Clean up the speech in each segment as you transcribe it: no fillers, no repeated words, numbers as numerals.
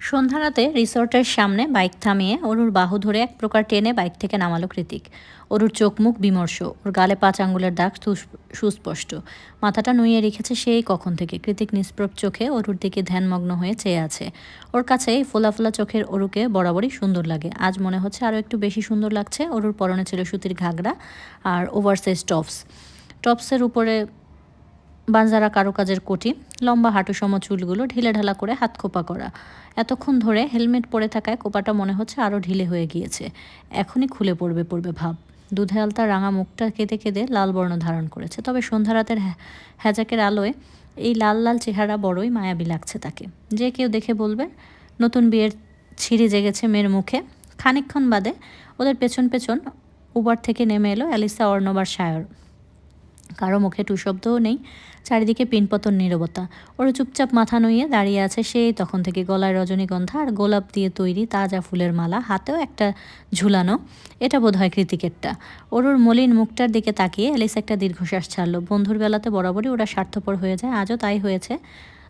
সন্ধ্যা রাতে রিসর্টের সামনে বাইক থামিয়ে অরুর বাহু ধরে এক প্রকার টেনে বাইক থেকে নামালো কৃতিক। অরুর চোখ মুখ বিমর্ষ, ওর গালে 5 আঙ্গুলের দাগ সুস্পষ্ট। মাথাটা নুইয়ে রেখেছে সেই কখন থেকে। কৃতিক নিষ্প্রভ চোখে অরুর দিকে ধ্যানমগ্ন হয়ে চেয়ে আছে। ওর কাছে এই ফোলা ফোলা চোখের অরুকে বরাবরই সুন্দর লাগে, আজ মনে হচ্ছে আরও একটু বেশি সুন্দর লাগছে। অরুর পরনে ছিল সুতির ঘাগরা আর ওভারসাইজ টপসের উপরে বানজারা কারুকাজের কোটি, লম্বা হাঁটুসম চুলগুলো ঢিলেঢালা করে হাত খোপা করা। এতক্ষণ ধরে হেলমেট পরে থাকায় কোপাটা মনে হচ্ছে আরও ঢিলে হয়ে গিয়েছে, এখনই খুলে পড়বে ভাব। দুধে আলতা রাঙা মুখটা কেঁদে কেঁদে লাল বর্ণ ধারণ করেছে, তবে সন্ধ্যা রাতের হ্যাজাকের আলোয় এই লাল লাল চেহারা বড়ই মায়াবী লাগছে তাকে। যে কেউ দেখে বলবে নতুন বিয়ের ছিঁড়ি জেগেছে মেয়ের মুখে। খানিকক্ষণ বাদে ওদের পেছন পেছন উবার থেকে নেমে এলো অ্যালিসা, অর্ণব আর সায়র। কারো মুখে টু শব্দও নেই, চারিদিকে পিনপতন নীরবতা। ওরা চুপচাপ মাথা নুইয়ে দাঁড়িয়ে আছে সেই তখন থেকে, গলায় রজনীগন্ধা আর গোলাপ দিয়ে তৈরি তাজা ফুলের মালা, হাতেও একটা ঝুলানো। এটা বোধহয় কৃতিকেরটা। ওর মলিন মুখটার দিকে তাকিয়ে অ্যালিস একটা দীর্ঘশ্বাস ছাড়লো। বন্ধুর বেলাতে বরাবরই ওরা স্বার্থপর হয়ে যায়, আজও তাই হয়েছে।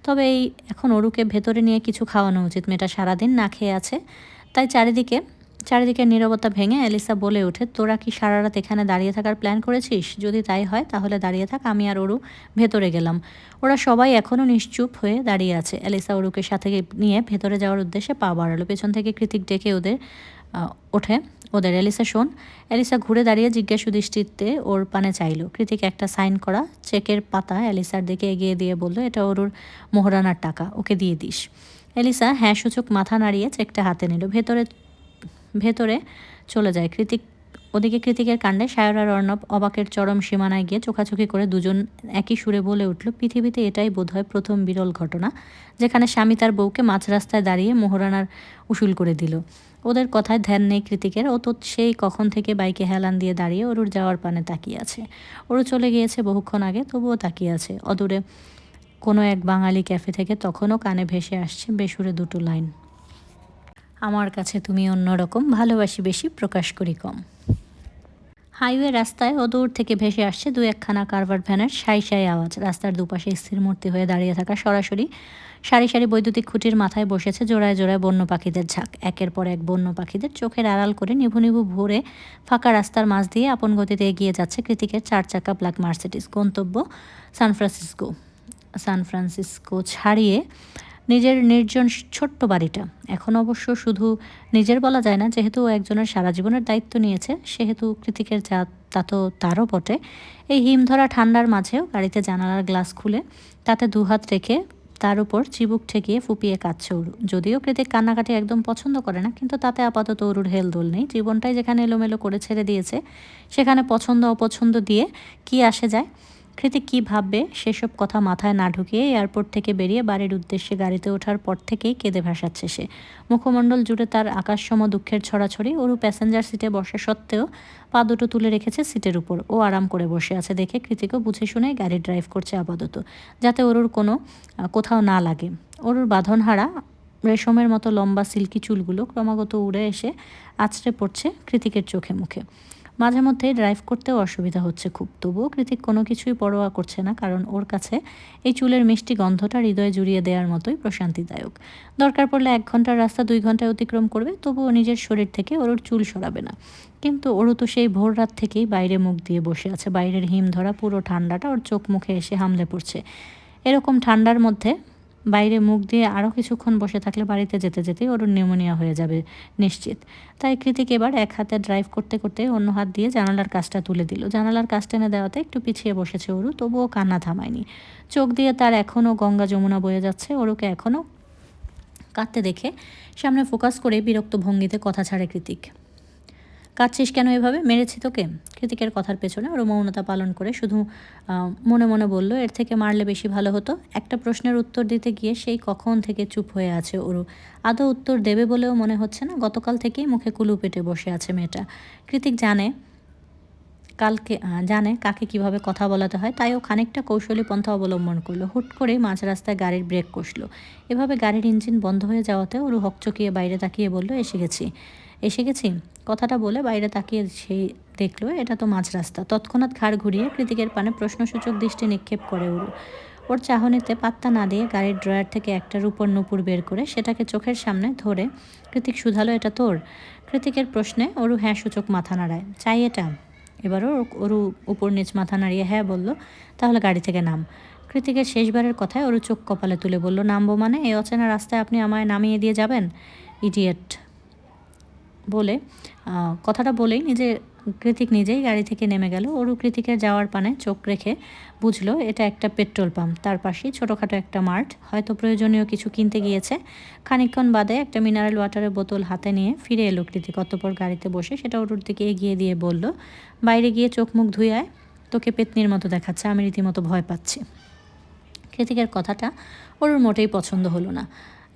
তবে এখন অরুকে ভেতরে নিয়ে কিছু খাওয়ানো উচিত, মেয়েটা সারাদিন না খেয়ে আছে। তাই চারিদিকে নীরবতা ভেঙে অ্যালিসা বলে ওঠে, তোরা কি সারা রাত এখানে দাঁড়িয়ে থাকার প্ল্যান করেছিস? যদি তাই হয় তাহলে দাঁড়িয়ে থাক, আমি আর অরু ভেতরে গেলাম। ওরা সবাই এখনও নিশ্চুপ হয়ে দাঁড়িয়ে আছে। অ্যালিসা অরুকে সাথে নিয়ে ভেতরে যাওয়ার উদ্দেশ্যে পা বাড়ালো। পেছন থেকে কৃতিক ডেকে ওঠে ওদের, অ্যালিসা শোন। অ্যালিসা ঘুরে দাঁড়িয়ে জিজ্ঞাসু দৃষ্টিতে ওর পানে চাইল। কৃতিক একটা সাইন করা চেকের পাতা অ্যালিসার দিকে এগিয়ে দিয়ে বলল, এটা অরুর মোহরানার টাকা, ওকে দিয়ে দিস। অ্যালিসা হ্যাঁ সূচক মাথা নাড়িয়ে চেকটা হাতে নিল। ভেতরে চলে যায় কৃতিক। ওদিকে কৃতিকের কাণ্ডে সায়র আর অর্ণব অবাকের চরম সীমানায় গিয়ে চোখাচোখি করে দুজন একই সুরে বলে উঠল, পৃথিবীতে এটাই বোধহয় প্রথম বিরল ঘটনা যেখানে স্বামী তার বউকে মাঝ রাস্তায় দাঁড়িয়ে মোহরানার উসুল করে দিল। ওদের কথায় ধ্যান নেই কৃতিকের, ও তো সেই কখন থেকে বাইকে হেলান দিয়ে দাঁড়িয়ে অরুর যাওয়ার পানে তাকিয়ে আছে। ওরু চলে গিয়েছে বহুক্ষণ আগে, তবুও তাকিয়ে আছে। অদূরে কোনো এক বাঙালি ক্যাফে থেকে তখনও কানে ভেসে আসছে বেসুরে দুটো লাইন, আমার কাছে তুমি অন্যরকম, ভালোবাসি বেশি, প্রকাশ করি কম। হাইওয়ে রাস্তায় অদূর থেকে ভেসে আসছে দু একখানা কারভার ভ্যানের সাই আওয়াজ। রাস্তার দুপাশে স্থির মূর্তি হয়ে দাঁড়িয়ে থাকা সরাসরি সারি সারি বৈদ্যুতিক খুঁটির মাথায় বসেছে জোড়ায় জোড়ায় বন্য পাখিদের ঝাঁক। একের পর এক বন্য পাখিদের চোখের আড়াল করে নিভু নিভু ভোরে ফাঁকা রাস্তার মাঝ দিয়ে আপন গতিতে এগিয়ে যাচ্ছে কৃতিকের 4 চাকা ব্ল্যাক মার্সিডিজ। গন্তব্য সান ফ্রান্সিসকো ছাড়িয়ে নিজের নির্জন ছোট্ট বাড়িটা। এখন অবশ্য শুধু নিজের বলা যায় না, যেহেতু ও একজনের সারা জীবনের দায়িত্ব নিয়েছে, সেহেতু কৃতিকের তা তো তারও বটে। এই হিমধরা ঠান্ডার মাঝেও গাড়িতে জানালার গ্লাস খুলে তাতে দুহাত রেখে তার উপর চিবুক ঠেকিয়ে ফুপিয়ে কাঁদছে অরু। যদিও কৃতিক কান্নাকাটি একদম পছন্দ করে না, কিন্তু তাতে আপাতত অরুর হেলদোল নেই। জীবনটাই যেখানে এলোমেলো করে ছেড়ে দিয়েছে, সেখানে পছন্দ অপছন্দ দিয়ে কি আসে যায়। কৃতিক কী ভাববে সেসব কথা মাথায় না ঢুকিয়ে এয়ারপোর্ট থেকে বেরিয়ে বাড়ির উদ্দেশ্যে গাড়িতে ওঠার পর থেকেই কেঁদে ভাসাচ্ছে সে। মুখমণ্ডল জুড়ে তার আকাশসম দুঃখের ছড়াছড়ি। অরু প্যাসেঞ্জার সিটে বসা সত্ত্বেও পা দুটো তুলে রেখেছে সিটের উপর। ও আরাম করে বসে আছে দেখে কৃতিকও বুঝে শুনে গাড়ি ড্রাইভ করছে আপাতত, যাতে অরুর কোথাও না লাগে। অরুর বাঁধনহারা রেশমের মতো লম্বা সিল্কি চুলগুলো ক্রমাগত উড়ে এসে আছড়ে পড়ছে কৃতিকের চোখে মুখে। মাঝে মধ্যেই ড্রাইভ করতেও অসুবিধা হচ্ছে খুব, তবুও কৃতিক কোনো কিছুই পরোয়া করছে না, কারণ ওর কাছে এই চুলের মিষ্টি গন্ধটা হৃদয়ে জুড়িয়ে দেওয়ার মতোই প্রশান্তিদায়ক। দরকার পড়লে 1 ঘন্টার রাস্তা 2 ঘন্টায় অতিক্রম করবে, তবুও নিজের শরীর থেকে ওর চুল সরাবে না। কিন্তু ওরও তো সেই ভোর রাত থেকেই বাইরে মুখ দিয়ে বসে আছে। বাইরের হিমধরা পুরো ঠান্ডাটা ওর চোখ মুখে এসে হামলে পড়ছে। এরকম ঠান্ডার মধ্যে বাইরে মুখ দিয়ে আরও কিছুক্ষণ বসে থাকলে বাড়িতে যেতে যেতেই ওর নিউমোনিয়া হয়ে যাবে নিশ্চিত। তাই কৃতিক এবার এক হাতে ড্রাইভ করতে করতে অন্য হাত দিয়ে জানালার কাজটা তুলে দিল। জানালার কাজ টেনে দেওয়াতে একটু পিছিয়ে বসেছে অরু, তবুও কান্না থামায়নি। চোখ দিয়ে তার এখনও গঙ্গা যমুনা বয়ে যাচ্ছে। অরুকে এখনও কাঁদতে দেখে সামনে ফোকাস করে বিরক্ত ভঙ্গিতে কথা ছাড়ে কৃতিক, কাঁদছিস কেন এভাবে? মেরেছি তোকে? কৃতিকের কথার পেছনে ওর মৌনতা পালন করে শুধু মনে মনে বলল, এর থেকে মারলে বেশি ভালো হতো। একটা প্রশ্নের উত্তর দিতে গিয়ে সেই কখন থেকে চুপ হয়ে আছে ওরু। আদৌ উত্তর দেবে বলেও মনে হচ্ছে না। গতকাল থেকেই মুখে কুলু পেটে বসে আছে মেয়েটা। কৃতিক জানে কাকে কিভাবে কথা বলাতে হয়, তাই ও খানিকটা কৌশলী পন্থা অবলম্বন করলো। হুট করে মাঝ রাস্তায় গাড়ির ব্রেক কষলো। এভাবে গাড়ির ইঞ্জিন বন্ধ হয়ে যাওয়াতে ওরু হকচকিয়ে বাইরে তাকিয়ে বলল, এসে গেছি। কথাটা বলে বাইরে তাকিয়ে সেই দেখলো এটা তো মাঝ রাস্তা। তৎক্ষণাৎ ঘাড় ঘুরিয়ে কৃতিকের পানে প্রশ্নসূচক দৃষ্টি নিক্ষেপ করে অরু। ওর চাহনিতে পাত্তা না দিয়ে গাড়ির ড্রয়ার থেকে একটা রূপোর নূপুর বের করে সেটাকে চোখের সামনে ধরে কৃতিক শুধালো, এটা তোর? কৃতিকের প্রশ্নে অরু হ্যাঁ সূচক মাথা নাড়ায়। চাই এটা? এবারও অরু উপর নিচ মাথা নাড়িয়ে হ্যাঁ বলল। তাহলে গাড়ি থেকে নাম। কৃতিকের শেষবারের কথায় অরু চোখ কপালে তুলে বলল, নামবো মানে? এই অচেনা রাস্তায় আপনি আমায় নামিয়ে দিয়ে যাবেন? ইডিয়েট বলে কথাটা বলেই কৃতিক নিজেই গাড়ি থেকে নেমে গেল। অরু কৃতিকের যাওয়ার পানে চোখ রেখে বুঝলো এটা একটা পেট্রোল পাম্প, তার পাশেই ছোটোখাটো একটা মার্ট, হয়তো প্রয়োজনীয় কিছু কিনতে গিয়েছে। খানিকক্ষণ বাদে একটা মিনারেল ওয়াটারের বোতল হাতে নিয়ে ফিরে এলো কৃতিক। অতঃপর গাড়িতে বসে সেটা অরুর দিকে এগিয়ে দিয়ে বলল, বাইরে গিয়ে চোখ মুখ ধুয়ে আয়, তোকে পেতনির মতো দেখাচ্ছে, আমি রীতিমতো ভয় পাচ্ছি। কৃতিকের কথাটা অরুর মোটেই পছন্দ হলো না।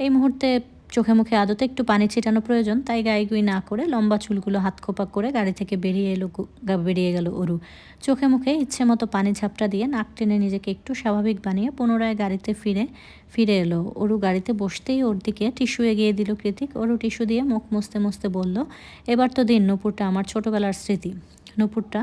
এই মুহূর্তে চোখে মুখে আদতে একটু পানি ছিটানো প্রয়োজন, তাই গাইগুই না করে লম্বা চুলগুলো হাত খোপা করে গাড়ি থেকে বেরিয়ে গেল অরু। চোখে মুখে ইচ্ছে মতো পানি ঝাপটা দিয়ে নাক টেনে নিজেকে একটু স্বাভাবিক বানিয়ে পুনরায় গাড়িতে ফিরে এলো। অরু গাড়িতে বসতেই ওর দিকে টিস্যু এগিয়ে দিল কৃতিক। অরু টিস্যু দিয়ে মুখ মুছতে মুছতে বলল, এবার তো দিন, নূপুরটা আমার ছোটোবেলার স্মৃতি। নূপুরটা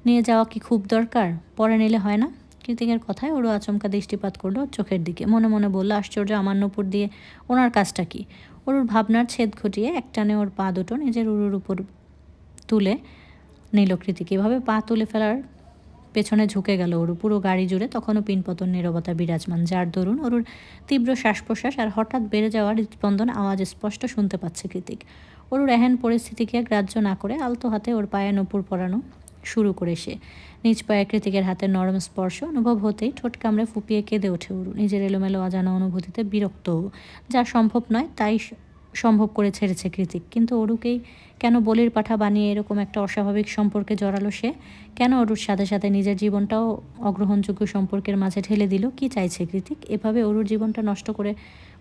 নিয়ে যাওয়া কি খুব দরকার? পরে নিলে হয় না? কৃতিকের কথায় ওরও আচমকা দৃষ্টিপাত করলো চোখের দিকে। মনে মনে বলল, আশ্চর্য, আমার নূপুর দিয়ে ওনার কাজটা কি? ওরুর ভাবনার ছেদ ঘটিয়ে একটানে ওর পা দুটো নিজের উরুর উপর তুলে নিল কৃতিক। এভাবে পা তুলে ফেলার পেছনে ঝুঁকে গেল ওরু। পুরো গাড়ি জুড়ে তখনও পিনপতন নীরবতা বিরাজমান, যার দরুন ওরুর তীব্র শ্বাস প্রশ্বাস আর হঠাৎ বেড়ে যাওয়া হৃদস্পন্দন আওয়াজ স্পষ্ট শুনতে পাচ্ছে কৃতিক। ওরুর এহেন পরিস্থিতিকে গ্রাহ্য না করে আলতো হাতে ওর পায়ে নূপুর পরানো শুরু করে সে। নিজ পায়ে কৃতিকের হাতের নরম স্পর্শ অনুভব হতেই ঠোঁট কামড়ে ফুপিয়ে কেঁদে ওঠে অরু। নিজের এলোমেলো অজানা অনুভূতিতে বিরক্ত, যা সম্ভব নয় তাই সম্ভব করে ছেড়েছে কৃতিক। কিন্তু অরুকেই কেন বলির পাঠা বানিয়ে এরকম একটা অস্বাভাবিক সম্পর্কে জড়ালো সে? কেন অরুর সাথে সাথে নিজের জীবনটাও অগ্রহণযোগ্য সম্পর্কের মাঝে ঠেলে দিল? কি চাইছে কৃতিক? এভাবে অরুর জীবনটা নষ্ট করে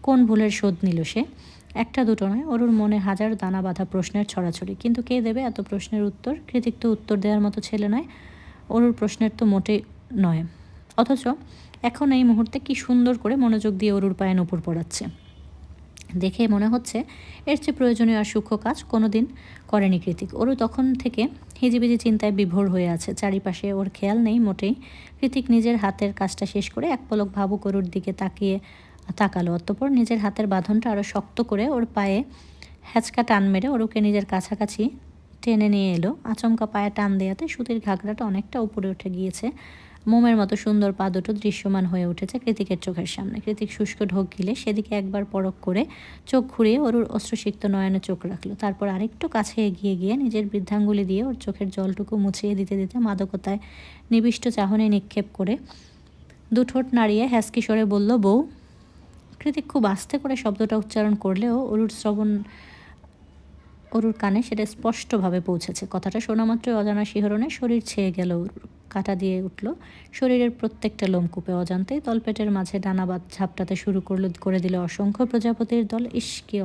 কোন ভুলের শোধ নিল সে? একটা দুটো নয়, অরুর মনে হাজার দানা বাঁধা প্রশ্নের ছড়াছড়ি। কিন্তু কে দেবে এত প্রশ্নের উত্তর? কৃতিক তো উত্তর দেওয়ার মতো ছেলে নয়, অরুর প্রশ্নের তো মোটেই নয়। অথচ এখন এই মুহূর্তে কি সুন্দর করে মনোযোগ দিয়ে অরুর পায়ে নূপুর পড়াচ্ছে। দেখে মনে হচ্ছে এর চেয়ে প্রয়োজনীয় আর সূক্ষ্ম কাজ কোনো দিন করেনি কৃতিক। অরু তখন থেকে হিজিবিজি চিন্তায় বিভোর হয়ে আছে, চারিপাশে ওর খেয়াল নেই মোটেই। কৃতিক নিজের হাতের কাজটা শেষ করে এক পলক ভাবুক অরুর দিকে তাকালো। অতঃপর নিজের হাতের বাঁধনটা আরও শক্ত করে ওর পায়ে হ্যাচকা টান মেরে অরুকে নিজের কাছাকাছি টেনে নিয়ে এলো। আচমকা পায়ে টান দেওয়াতে সুতির ঘাগরাটা অনেকটা উপরে উঠে গিয়েছে। মোমের মতো সুন্দর পা দুটো দৃশ্যমান হয়ে উঠেছে কৃতিকের চোখের সামনে। কৃতিক শুষ্ক ঢোক গিলে সেদিকে একবার পরখ করে চোখ ঘুরিয়ে অরুর অশ্রুসিক্ত নয়নে চোখ রাখলো। তারপর আরেকটু কাছে এগিয়ে গিয়ে নিজের বৃদ্ধাঙ্গুলি দিয়ে ওর চোখের জলটুকু মুছিয়ে দিতে দিতে মাদকতায় নিবিষ্ট চাহনি নিক্ষেপ করে দুঠোঁট নাড়িয়ে হ্যাসকি স্বরে বলল, বউ। কৃতিক খুব আস্তে করে শব্দটা উচ্চারণ করলেও অরুর কানে সেটা স্পষ্টভাবে পৌঁছেছে। কথাটা শোনামাত্রই অজানা শিহরণে শরীর ছেয়ে গেল অরুর। কাটা দিয়ে উঠল শরীরের প্রত্যেকটা লোমকূপে। অজান্তেই তলপেটের মাঝে ডানাবাদ ঝাপটাতে শুরু করে দিল অসংখ্য প্রজাপতির দল। ইস, কি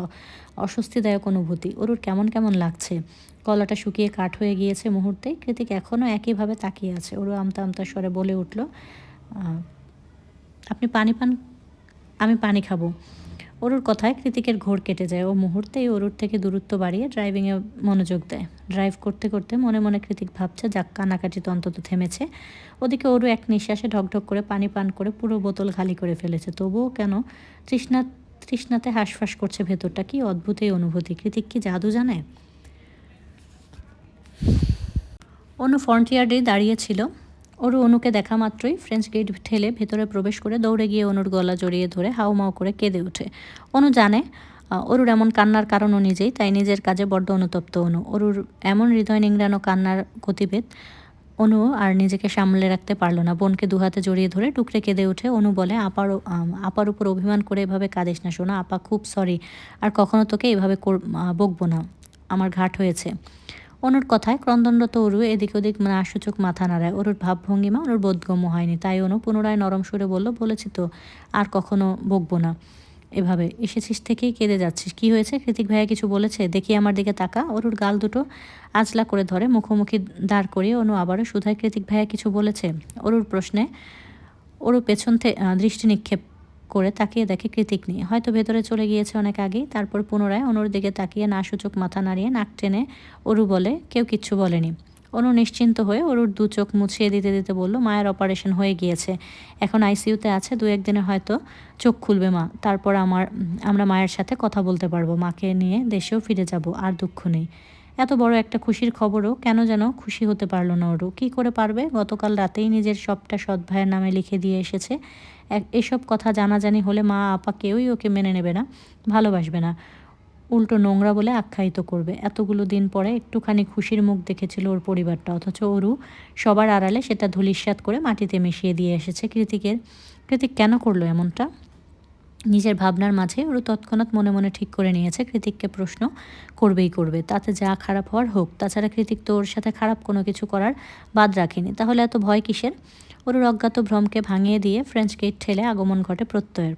অস্বস্তিদায়ক অনুভূতি! অরুর কেমন কেমন লাগছে। গলাটা শুকিয়ে কাঠ হয়ে গিয়েছে মুহূর্তেই। কৃতিক এখনও একইভাবে তাকিয়ে আছে। অরু আমতা আমতা স্বরে বলে উঠল, আপনি পানি পান, আমি পানি খাবো। অরুর কথায় কৃতিকের ঘোর কেটে যায়। ও মুহূর্তেই অরুর থেকে দূরত্ব বাড়িয়ে ড্রাইভিংয়ে মনোযোগ দেয়। ড্রাইভ করতে করতে মনে মনে কৃতিক ভাবছে, যাক, কানাকাটি তো অন্তত থেমেছে। ওদিকে অরু এক নিঃশ্বাসে ঢকঢক করে পানি পান করে পুরো বোতল খালি করে ফেলেছে। তবুও কেন তৃষ্ণাতে হাঁসফাঁস করছে ভেতরটা। কি অদ্ভুত এই অনুভূতি! কৃতিক কি জাদু জানে? অনু ফ্রন্টিয়ার্ডেই দাঁড়িয়েছিল। অরু অনুকে দেখা মাত্রই ফ্রেঞ্চ গেট ঠেলে ভেতরে প্রবেশ করে দৌড়ে গিয়ে অনুর গলা জড়িয়ে ধরে হাউমাউ করে কেঁদে ওঠে। অনু জানে অরুর এমন কান্নার কারণও নিজেই, তাই নিজের কাজে বড্ড অনুতপ্ত অনু। অরুর এমন হৃদয় নিংড়ানো কান্নার গতিবেদ অনু আর নিজেকে সামলে রাখতে পারল না। বোনকে দুহাতে জড়িয়ে ধরে টুকরে কেঁদে ওঠে। অনু বলে, আপার উপর অভিমান করে এভাবে কাঁদিস না শোনা। আপা খুব সরি, আর কখনো তোকে এভাবে বকবো না, আমার ঘাট হয়েছে। অনুর কথায় ক্রন্দনরত অরু এদিক ওদিক সূচক মাথা নাড়ায়। অরুর ভাবভঙ্গিমা অনুর বোধগম্য হয়নি, তাই অনু পুনরায় নরম সুরে বলল, বলেছি তো আর কখনো বকবো না। এভাবে এসেছিস থেকেই কেঁদে যাচ্ছিস, কি হয়েছে? কৃতিক ভাইয়া কিছু বলেছে? দেখি আমার দিকে তাকা। অরুর গাল দুটো আঁচলা করে ধরে মুখোমুখি দাঁড় করিয়ে অনু আবারও শুধায়, কৃতিক ভাইয়া কিছু বলেছে? অরুর প্রশ্নে অরু পেছন দৃষ্টি নিক্ষেপ করে তাকিয়ে দেখে কৃতিক নেই, হয়তো ভেতরে চলে গিয়েছে অনেক আগেই। তারপর পুনরায় অনুর দিকে তাকিয়ে সূচক মাথা নাড়িয়ে নাক টেনে অরু বলে, কেউ কিচ্ছু বলেনি। অনু নিশ্চিন্ত হয়ে অরুর দু চোখ মুছিয়ে দিতে দিতে বলল, মায়ের অপারেশন হয়ে গিয়েছে, এখন আইসিইউতে আছে, 2-1 দিনে হয়তো চোখ খুলবে মা। তারপর আমরা মায়ের সাথে কথা বলতে পারবো, মাকে নিয়ে দেশেও ফিরে যাব, আর দুঃখ নেই। এত বড় একটা খুশির খবরও কেন যেন খুশি হতে পারল না অরু। কী করে পারবে? গতকাল রাতেই নিজের সবটা সৎ ভাইয়ের নামে লিখে দিয়ে এসেছে। এসব কথা জানাজানি হলে মা আপা কেউই ওকে মেনে নেবে না, ভালোবাসবে না, উল্টো নোংরা বলে আখ্যায়িত করবে। এতগুলো দিন পরে একটুখানি খুশির মুখ দেখেছিল ওর পরিবারটা, অথচ অরু সবার আড়ালে সেটা ধূলিসাৎ করে মাটিতে মিশিয়ে দিয়ে এসেছে কৃতিক কেন করলো এমনটা? নিজের ভাবনার মাঝে ওরু তৎক্ষণাৎ মনে মনে ঠিক করে নিয়েছে কৃতিককে প্রশ্ন করবে, তাতে যা খারাপ হওয়ার হোক। তাছাড়া কৃতিক তো ওর সাথে খারাপ কোনো কিছু করার বাদ রাখেনি, তাহলে এত ভয় কিসের? ওরুর অজ্ঞাত ভ্রমকে ভাঙিয়ে দিয়ে ফ্রেঞ্চ গেট ঠেলে আগমন ঘটে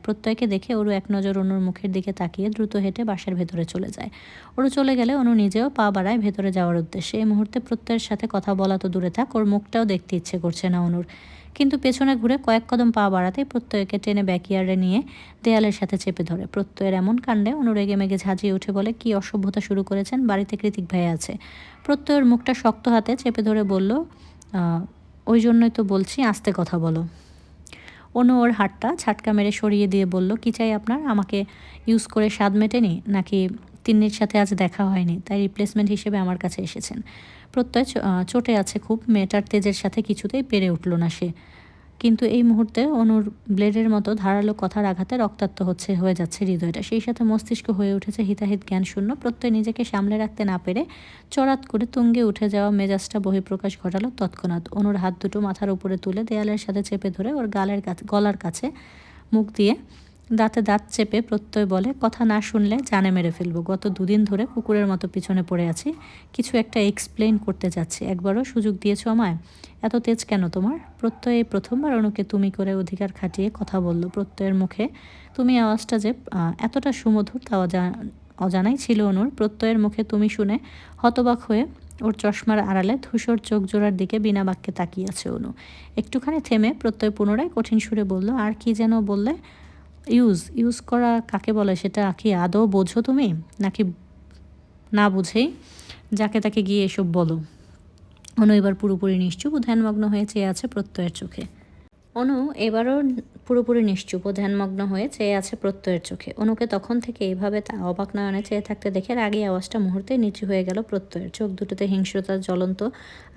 প্রত্যয়কে দেখে ওরু এক নজর অনুর মুখের দিকে তাকিয়ে দ্রুত হেঁটে বাসার ভেতরে চলে যায়। ওরু চলে গেলে অনু নিজেও পা বাড়ায় ভেতরে যাওয়ার উদ্দেশ্যে। এই মুহূর্তে প্রত্যয়ের সাথে কথা বলা তো দূরে থাক, ওর মুখটাও দেখতে ইচ্ছে করছে না অনুর। কিন্তু পেছনে ঘুরে কয়েক কদম পা বাড়াতেই প্রত্যয়কে টেনে ব্যাকইয়ার্ডে নিয়ে দেয়ালের সাথে চেপে ধরে। প্রত্যয়ের এমন কাণ্ডে অনু রেগে মেগে ঝাঁঝিয়ে উঠে বলে, কি অসভ্যতা শুরু করেছেন, বাড়িতে কৃতিক ভাই আছে। প্রত্যয়ের মুখটা শক্ত হাতে চেপে ধরে বলল, ওই জন্যই তো বলছি আস্তে কথা বলো। অনু ওর হাতটা ঝাটকা মেরে সরিয়ে দিয়ে বলল, কি চাই আপনার? আমাকে ইউজ করে স্বাদ মেটেনি, নাকি তিন্নির সাথে আজ দেখা হয়নি তাই রিপ্লেসমেন্ট হিসেবে আমার কাছে এসেছেন? প্রত্যয় চটে আছে খুব, মেয়েটার তেজের সাথে কিছুতেই পেরে উঠল না সে। কিন্তু এই মুহূর্তে অনুর ব্লেডের মতো ধারালো কথার আঘাতে রক্তাক্ত হয়ে যাচ্ছে হৃদয়টা, সেই সাথে মস্তিষ্ক হয়ে উঠেছে হিতাহিত জ্ঞান শূন্য। প্রত্যয় নিজেকে সামলে রাখতে না পেরে চড়াত করে তুঙ্গে উঠে যাওয়া মেজাজটা বহিঃপ্রকাশ ঘটালো তৎক্ষণাৎ। অনুর হাত দুটো মাথার উপরে তুলে দেয়ালের সাথে চেপে ধরে ওর গলার কাছে মুখ দিয়ে দাঁতে দাঁত চেপে প্রত্যয় বলে, কথা না শুনলে জানে মেরে ফেলবো। গত 2 দিন ধরে কুকুরের মতো পিছনে পড়ে আছি, কিছু একটা এক্সপ্লেইন করতে যাচ্ছি, একবারও সুযোগ দিয়েছো আমায়? এত তেজ কেন তোমার? প্রত্যয় এই প্রথমবার অনুকে তুমি করে অধিকার খাটিয়ে কথা বলল। প্রত্যয়ের মুখে তুমি আওয়াজটা যে এতটা সুমধুর তা অজানাই ছিল অনুর। প্রত্যয়ের মুখে তুমি শুনে হতবাক হয়ে ওর চশমার আড়ালে ধূসর চোখ জোড়ার দিকে বিনা বাক্যে তাকিয়ে আছে অনু। একটুখানি থেমে প্রত্যয় পুনরায় কঠিন সুরে বলল, আর কি যেন বললে? ইউজ করা কাকে বলে সেটা কি আদৌ বোঝো তুমি, নাকি না বুঝেই যাকে তাকে গিয়ে এসব বলো? অনু এবার পুরোপুরি নিশ্চুপ ও ধ্যানমগ্ন হয়ে চেয়ে আছে প্রত্যয়ের চোখে। অনু এবারও পুরোপুরি নিশ্চুপ ও ধ্যানমগ্ন হয়ে চেয়ে আছে প্রত্যয়ের চোখে। অনুকে তখন থেকে এইভাবে তা অবাক নয়নে চেয়ে থাকতে দেখে রাগী আওয়াজটা মুহূর্তে নিচু হয়ে গেল প্রত্যয়ের। চোখ দুটোতে হিংস্রতার জ্বলন্ত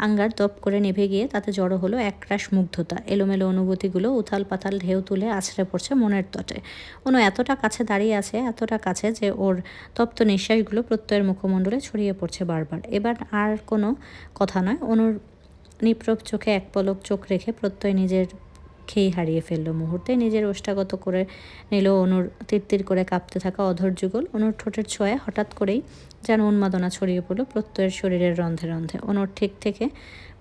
আঙ্গার দপ করে নিভে গিয়ে তাতে জড়ো হলো একরাশ মুগ্ধতা। এলোমেলো অনুভূতিগুলো উথাল পাতাল ঢেউ তুলে আছড়ে পড়ছে মনের তটে। অনু এতটা কাছে দাঁড়িয়ে আছে, এতটা কাছে যে ওর তপ্ত নিঃশ্বাসগুলো প্রত্যয়ের মুখমণ্ডলে ছড়িয়ে পড়ছে বারবার। এবার আর কোনো কথা নয়। অনুর নিপ্রভ চোখে এক পলক চোখ রেখে প্রত্যয় নিজের খেই হারিয়ে ফেললো। মুহূর্তে নিজের ওষ্ঠাগত করে নিল অনুর তিরতির করে কাঁপতে থাকা অধর যুগল। অনুর ঠোঁটের ছোঁয়ায় হঠাৎ করেই যেন উন্মাদনা ছড়িয়ে পড়লো প্রত্যয়ের শরীরের রন্ধে রন্ধে।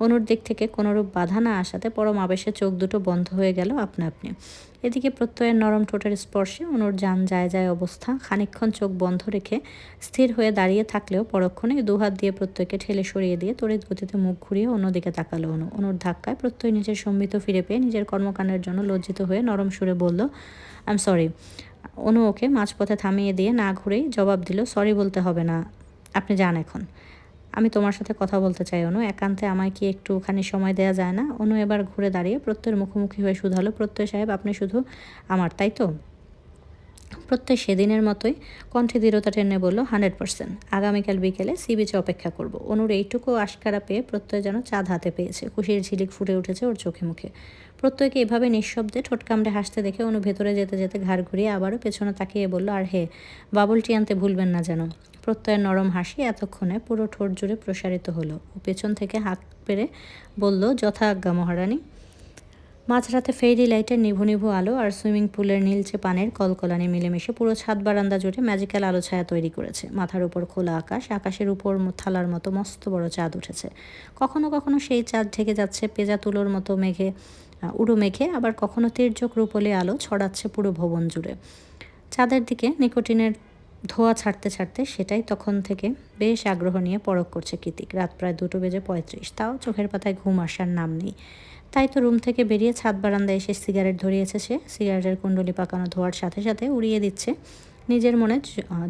অনুর দিক থেকে কোনোরূপ বাধা না আসাতে পরম আবেশে চোখ দুটো বন্ধ হয়ে গেল আপনা আপনি। এদিকে প্রত্যয়ের নরম ঠোঁটের স্পর্শে অনুর যান যায় অবস্থা। খানিকক্ষণ চোখ বন্ধ রেখে স্থির হয়ে দাঁড়িয়ে থাকলেও পরক্ষণে দুহাত দিয়ে প্রত্যয়কে ঠেলে সরিয়ে দিয়ে তড়িৎ গতিতে মুখ ঘুরিয়ে অন্যদিকে তাকালো অনুর ধাক্কায় প্রত্যয় নিজের সম্বিত ফিরে পেয়ে নিজের কর্মকাণ্ডের জন্য লজ্জিত হয়ে নরম সুরে বলল, আই এম সরি। অনু ওকে মাঝপথে থামিয়ে দিয়ে না ঘুরেই জবাব দিল, সরি বলতে হবে না, আপনি যান এখন। আমি তোমার সাথে কথা বলতে চাই অনু, একান্তে আমায় কি একটুখানি সময় দেওয়া যায় না? অনু এবার ঘুরে দাঁড়িয়ে প্রত্যয়ের মুখোমুখি হয়ে শুধালো, প্রত্যয় সাহেব আপনি শুধু আমার, তাই তো? প্রত্যয় সেদিনের মতোই কণ্ঠে দৃঢ়তা টেনে বলল, 100%। আগামীকাল বিকেলে সি বিচে অপেক্ষা করব। অনুর এইটুকু আশকারা পেয়ে প্রত্যয় যেন চাঁদ হাতে পেয়েছে। খুশির ঝিলিক ফুটে উঠেছে ওর চোখে মুখে। প্রত্যয়কে এভাবে নিঃশব্দে ঠোঁট কামড়ে হাসতে দেখে অনু ভেতরে যেতে যেতে ঘাড় ঘুরিয়ে আবারও পেছনে তাকিয়ে বলল, আর হে, বাবল টি আনতে ভুলবেন না যেন। প্রত্যয়ের নরম হাসি এতক্ষণে পুরো ঠোঁট জুড়ে প্রসারিত হলো। ও পেছন থেকে হাত পেরে বলল, যথা আজ্ঞা মহারানী। মাঝরাতে ফেরি লাইটের নিভু নিভু আলো আর সুইমিং পুলের নীলচে পানের কলকলানি মিলেমিশে পুরো ছাদ বারান্দা জুড়ে ম্যাজিক্যাল আলো ছায়া তৈরি করেছে। মাথার উপর খোলা আকাশ, আকাশের উপর থালার মতো মস্ত বড় চাঁদ উঠেছে। কখনো কখনো সেই চাঁদ ঢেকে যাচ্ছে পেঁজা তুলোর মতো উড়ো মেঘে, আবার কখনো তির্যক রূপলি আলো ছড়াচ্ছে পুরো ভবন জুড়ে। চাঁদের দিকে নিকোটিনের ধোঁয়া ছাড়তে ছাড়তে সেটাই তখন থেকে বেশ আগ্রহ নিয়ে পরখ করছে কৃতিক। রাত প্রায় 2:35, তাও চোখের পাতায় ঘুম আসার নাম নেই। তাই তো রুম থেকে বেরিয়ে ছাদ বারান্দায় এসে সিগারেট ধরিয়েছে সে। সিগারেটের কুণ্ডলি পাকানো ধোয়ার সাথে সাথে উড়িয়ে দিচ্ছে নিজের মনে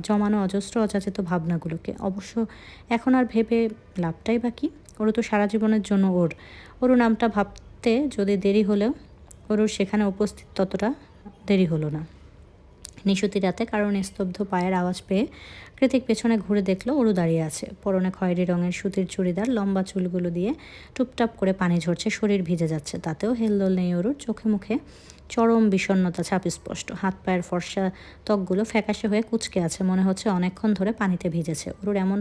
জমানো অজস্র অযাচিত ভাবনাগুলোকে। অবশ্য এখন আর ভেবে লাভটাই বা কি? ওরু তো সারা জীবনের জন্য ওরু নামটা ভাবতে যদি দেরি হলেও ওরুর সেখানে উপস্থিত ততটা দেরি হলো না। নিশুতি রাতে কারণ স্তব্ধ পায়ের আওয়াজ পেয়ে কৃতিক পেছনে ঘুরে দেখলো ওরু দাঁড়িয়ে আছে। পরনে খয়েরি রঙের সুতির চুড়িদার, লম্বা চুলগুলো দিয়ে টুপটাপ করে পানি ঝরছে, শরীর ভিজে যাচ্ছে, তাতেও হেলদোল নেই ওরুর। চোখে মুখে চরম বিষণ্ণতা ছাপ স্পষ্ট। হাত পায়ের ফর্সা ত্বকগুলো ফ্যাকাশে হয়ে কুঁচকে আছে, মনে হচ্ছে অনেকক্ষণ ধরে পানিতে ভিজেছে। ওরুর এমন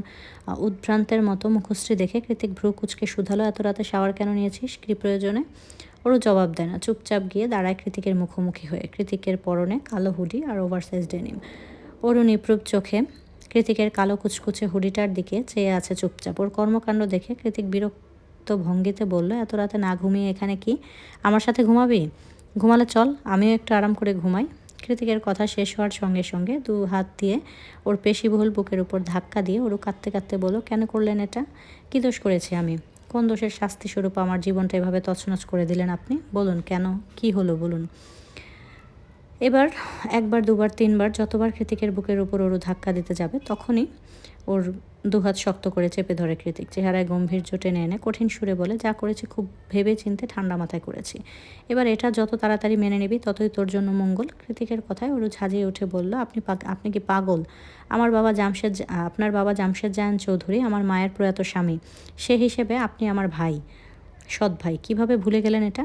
উদ্ভ্রান্তের মতো মুখশ্রী দেখে কৃতিক ভ্রু কুঁচকে শুধালো, এত রাতে শাওয়ার কেন নিয়েছিস, কী প্রয়োজনে? ওরও জবাব দেয় না, চুপচাপ গিয়ে দাঁড়ায় কৃতিকের মুখোমুখি হয়ে। কৃতিকের পরনে কালো হুডি আর ওভারসাইজ ডেনিম। ওরও নিপ্রুপ চোখে কৃতিকের কালো কুচকুচে হুডিটার দিকে চেয়ে আছে চুপচাপ। ওর কর্মকাণ্ড দেখে কৃতিক বিরক্ত ভঙ্গিতে বলল, এত রাতে না ঘুমিয়ে এখানে কি, আমার সাথে ঘুমাবি? ঘুমালে চল, আমিও একটু আরাম করে ঘুমাই। কৃতিকের কথা শেষ হওয়ার সঙ্গে সঙ্গে দু হাত দিয়ে ওর পেশিবহুল বুকের উপর ধাক্কা দিয়ে ওরও কাঁদতে কাঁদতে বলল, কেন করলেন এটা? কী দোষ করেছি আমি? কোন দোষের শাস্তি স্বরূপ আমার জীবনটা এভাবে তছনছ করে দিলেন আপনি? বলুন কেন, কি হলো বলুন। এবার একবার, দুবার, তিনবার, যতবার কৃতিকের বুকের উপর ওরু ধাক্কা দিতে যাবে তখনই ওর দুহাত শক্ত করে চেপে ধরে কৃতিক। চেহারায় গম্ভীর্য টেনে এনে কঠিন সুরে বলে, যা করেছি খুব ভেবে চিনতে ঠান্ডা মাথায় করেছি। এবার এটা যত তাড়াতাড়ি মেনে নিবি ততই তোর জন্য মঙ্গল। কৃতিকের কথায় ওরু ঝাঁঝিয়ে উঠে বলল, আপনি কি পাগল? আপনার বাবা জামশেদ জাহান চৌধুরী আমার মায়ের প্রয়াত স্বামী। সে হিসেবে আপনি আমার ভাই, সৎ ভাই। কীভাবে ভুলে গেলেন এটা?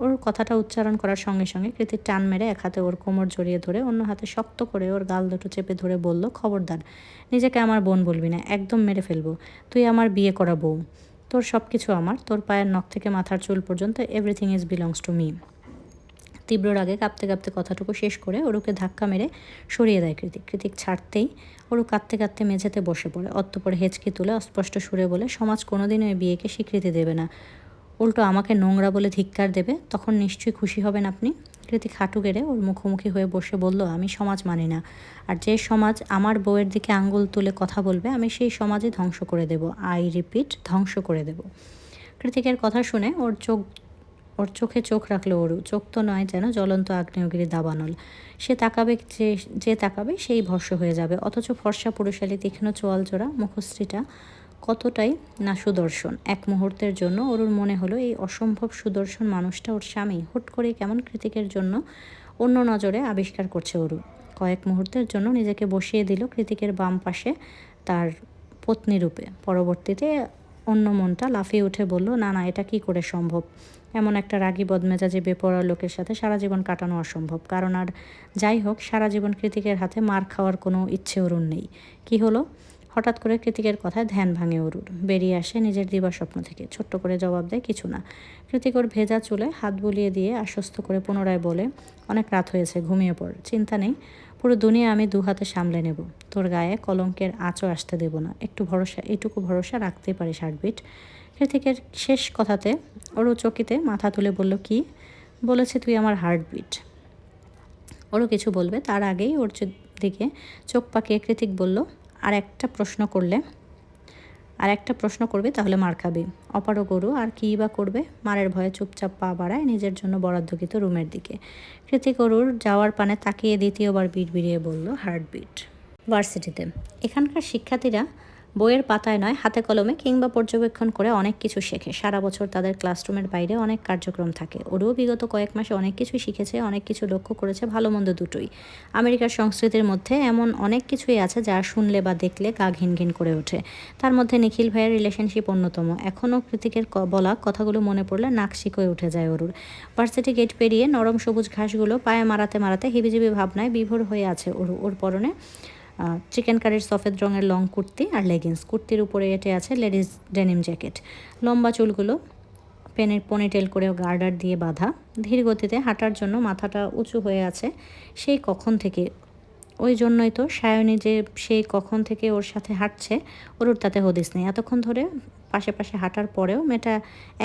ওর কথাটা উচ্চারণ করার সঙ্গে সঙ্গে কৃতিক টান মেরে এক হাতে ওর কোমর জড়িয়ে ধরে অন্য হাতে শক্ত করে ওর গাল দুটো চেপে ধরে বলল, খবরদার নিজেকে আমার বোন বলবি না, একদম মেরে ফেলবো। তুই আমার বিয়ে করা বউ, তোর সব কিছু আমার, তোর পায়ের নখ থেকে মাথার চুল পর্যন্ত everything is belongs to me. তীব্র রাগে কাঁপতে কাঁপতে কথাটুকু শেষ করে ওরুকে ধাক্কা মেরে সরিয়ে দেয় কৃতিক। কৃতিক ছাড়তেই ওরু কাঁদতে কাঁদতে মেঝেতে বসে পড়ে। অতঃপর হেঁচকি তুলে অস্পষ্ট সুরে বলে, সমাজ কোনোদিনও এই বিয়েকে স্বীকৃতি দেবে না, উল্টো আমাকে নোংরা বলে ধিক্কার দেবে, তখন নিশ্চয়ই খুশি হবেন আপনি। কৃতিক হাঁটু গেড়ে ওর মুখোমুখি হয়ে বসে বলল, আমি সমাজ মানি না, আর যে সমাজ আমার বউয়ের দিকে আঙ্গুল তুলে কথা বলবে আমি সেই সমাজই ধ্বংস করে দেব। আই রিপিট, ধ্বংস করে দেব। কৃতিকের কথা শুনে ওর চোখে চোখ রাখলো ওরু। চোখ তো নয়, যেন জ্বলন্ত আগ্নেয়গিরি দাবানল। সে তাকাবে, যে তাকাবে সেই ভস্য হয়ে যাবে। অথচ ফর্সা পুরুষালী তীক্ষ্ণ চোয়াল জোড়া মুখশ্রীটা কতটাই না সুদর্শন। এক মুহূর্তের জন্য ওরুর মনে হলো এই অসম্ভব সুদর্শন মানুষটা ওর স্বামী। হুট করে কেমন কৃতিকের জন্য অন্য নজরে আবিষ্কার করছে ওরু। কয়েক মুহূর্তের জন্য নিজেকে বসিয়ে দিল কৃতিকের বাম পাশে তার পত্নী রূপে। পরবর্তীতে অন্য মনটা লাফিয়ে উঠে বলল, না না, এটা কি করে সম্ভব? এমন একটা রাগী বদমেজাজে বেপরোয়া লোকের সাথে সারা জীবন কাটানো অসম্ভব। কারণ আর যাই হোক, সারা জীবন কৃতিকের হাতে মার খাওয়ার কোনো ইচ্ছে ওরুর নেই। কি হলো? হঠাৎ করে কৃতিকের কথায় ধ্যান ভাঙে ওরুর। বেরিয়ে আসে নিজের দিবাস্বপ্ন থেকে। ছোট্ট করে জবাব দেয়, কিছু না। কৃতিক ওর ভেজা চুলে হাত বুলিয়ে দিয়ে আশ্বস্ত করে পুনরায় বলে, অনেক রাত হয়েছে, ঘুমিয়ে পড়। চিন্তা নেই, পুরো দুনিয়া আমি দু হাতে সামলে নেব। তোর গায়ে কলঙ্কের আঁচও আসতে দেব না। এইটুকু ভরসা রাখতেই পারিস হার্টবিট। কৃতিকের শেষ কথাতে ওরও চকিতে মাথা তুলে বলল, কি বলেছে তুই আমার হার্টবিট? ওরও কিছু বলবে তার আগেই ওর দিকে চোখ পাকিয়ে কৃতিক বলল, আর একটা প্রশ্ন করবে তাহলে মার খাবি। অপারগ গরু আর কী বা করবে? মারের ভয়ে চুপচাপ পা বাড়ায় নিজের জন্য বরাদ্দকৃত রুমের দিকে। কৃতিক গরুর যাওয়ার পানে তাকিয়ে দ্বিতীয়বার বিড়বিড়িয়ে বলল, হার্টবিট। ভার্সিটিতে এখানকার শিক্ষার্থীরা বইয়ের পাতায় নয়, হাতে কলমে কিংবা পর্যবেক্ষণ করে অনেক কিছু শেখে। সারা বছর তাদের ক্লাসরুমের বাইরে অনেক কার্যক্রম থাকে। ওরও বিগত কয়েক মাসে অনেক কিছুই শিখেছে, অনেক কিছু লক্ষ্য করেছে, ভালো মন্দ দুটোই। আমেরিকার সংস্কৃতির মধ্যে এমন অনেক কিছুই আছে যা শুনলে বা দেখলে গা ঘিন ঘিন করে ওঠে। তার মধ্যে নিখিল ভাইয়ের রিলেশনশিপ অন্যতম। এখনও কৃতিকের বলা কথাগুলো মনে পড়লে নাক শিকয়ে উঠে যায় ওরুর। ভার্সিটি গেট পেরিয়ে নরম সবুজ ঘাসগুলো পায়ে মারাতে মারাতে হিবিজিবি ভাবনায় বিভোর হয়ে আছে ওর পরনে চিকেন কারির সফেদ রঙের লং কুর্তি আর লেগিংস। কুর্তির উপরে এঁটে আছে লেডিস ডেনিম জ্যাকেট। লম্বা চুলগুলো পনিটেল করে গার্ডার দিয়ে বাঁধা। ধীর গতিতে হাঁটার জন্য মাথাটা উঁচু হয়ে আছে সেই কখন থেকে। ওই জন্যই তো সায়নী যে সেই কখন থেকে ওর সাথে হাঁটছে, ওর তাতে হদিস নেই। এতক্ষণ ধরে পাশে পাশে হাঁটার পরেও মেয়েটা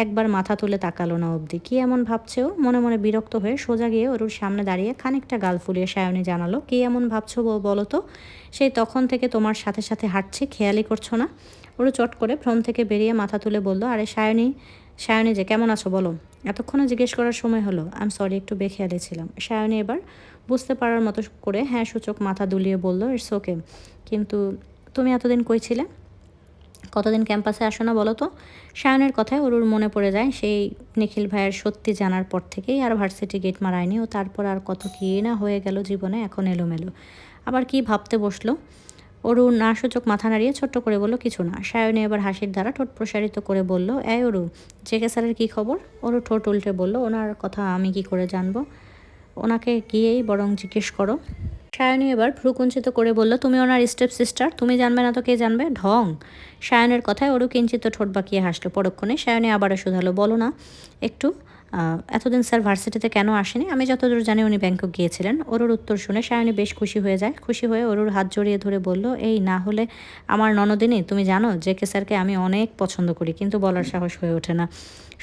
একবার মাথা তুলে তাকালো না অবধি। কী এমন ভাবছেও? মনে মনে বিরক্ত হয়ে সোজা গিয়ে ওর সামনে দাঁড়িয়ে খানিকটা গাল ফুলিয়ে সায়নী জানালো, কী এমন ভাবছো বলো তো? সেই তখন থেকে তোমার সাথে সাথে হাঁটছি, খেয়ালই করছো না? ওরও চট করে ভ্রম থেকে বেরিয়ে মাথা তুলে বলল, আরে সায়নী যে কেমন আছো বলো? এতক্ষণে জিজ্ঞেস করার সময় হলো? আই এম সরি, একটু বেখেয়ালি ছিলাম। সায়নী এবার বুঝতে পারার মতো করে হ্যাঁ সূচক মাথা দুলিয়ে বলল, ইটস ওকে। কিন্তু তুমি এতদিন কই ছিলে? কতদিন ক্যাম্পাসে আসো না বলো তো? সায়নের কথায় অরুর মনে পড়ে যায় সেই নিখিল ভাইয়ের সত্যি জানার পর থেকেই আর ভার্সিটি গেট মারায়নি ও তারপর আর কত কী না হয়ে গেল জীবনে, এখন এলোমেলো। আবার কি ভাবতে বসলো। অরু না সূচক মাথা নাড়িয়ে ছোট্ট করে বলল, কিছু না। সায়নী এবার হাসির দ্বারা ঠোঁট প্রসারিত করে বলল, এই অরু, জেকে স্যারের কী খবর? অরু ঠোঁট উল্টে বলল, ওনার কথা আমি কি করে জানবো? ওনাকে গিয়েই বরং জিজ্ঞেস করো। সায়নী এবার ভ্রুকুঞ্চিত করে বলল, তুমি ওনার স্টেপ সিস্টার, তুমি জানবে না তো কে জানবে? ঢং। সায়নের কথায় অরু কিঞ্চিত ঠোঁট বাঁকিয়ে হাসলো। পরক্ষণে সায়নী আবারও শুধালো, বলো না একটু, এতদিন স্যার ভার্সিটিতে কেন আসেনি? আমি যতদূর জানি উনি ব্যাংকক গিয়েছিলেন। অরুর উত্তর শুনে সায়নী বেশ খুশি হয়ে যায়। খুশি হয়ে অরুর হাত জড়িয়ে ধরে বলল, এই না হলে আমার ননদিনী, তুমি জানো জেকে স্যারকে আমি অনেক পছন্দ করি, কিন্তু বলার সাহস হয়ে ওঠে না।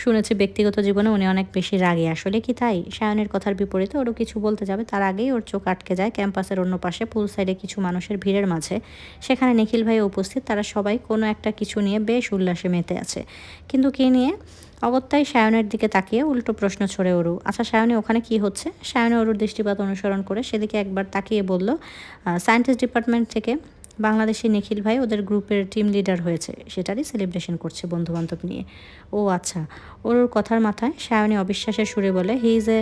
শুনেছি ব্যক্তিগত জীবনে উনি অনেক বেশি রাগী, আসলে কি তাই? সায়নের কথার বিপরীতে ওরও কিছু বলতে যাবে তার আগেই ওর চোখ আটকে যায় ক্যাম্পাসের অন্য পাশে পুল সাইডে কিছু মানুষের ভিড়ের মাঝে। সেখানে নিখিল ভাই উপস্থিত। তারা সবাই কোনো একটা কিছু নিয়ে বেশ উল্লাসে মেতে আছে, কিন্তু কী নিয়ে? অগত্যাই সায়নের দিকে তাকিয়ে উল্টো প্রশ্ন ছড়ে অরু, আচ্ছা সায়নী, ওখানে কি হচ্ছে? সায়নী অরুর দৃষ্টিপাত অনুসরণ করে সেদিকে একবার তাকিয়ে বলল, সায়েন্টিস্ট ডিপার্টমেন্ট থেকে বাংলাদেশি নিখিল ভাই ওদের গ্রুপের টিম লিডার হয়েছে, সেটারই সেলিব্রেশন করছে বন্ধুবান্ধব নিয়ে। ও আচ্ছা। ওর কথার মাথায় সায়নী অবিশ্বাসের সুরে বলে, he is a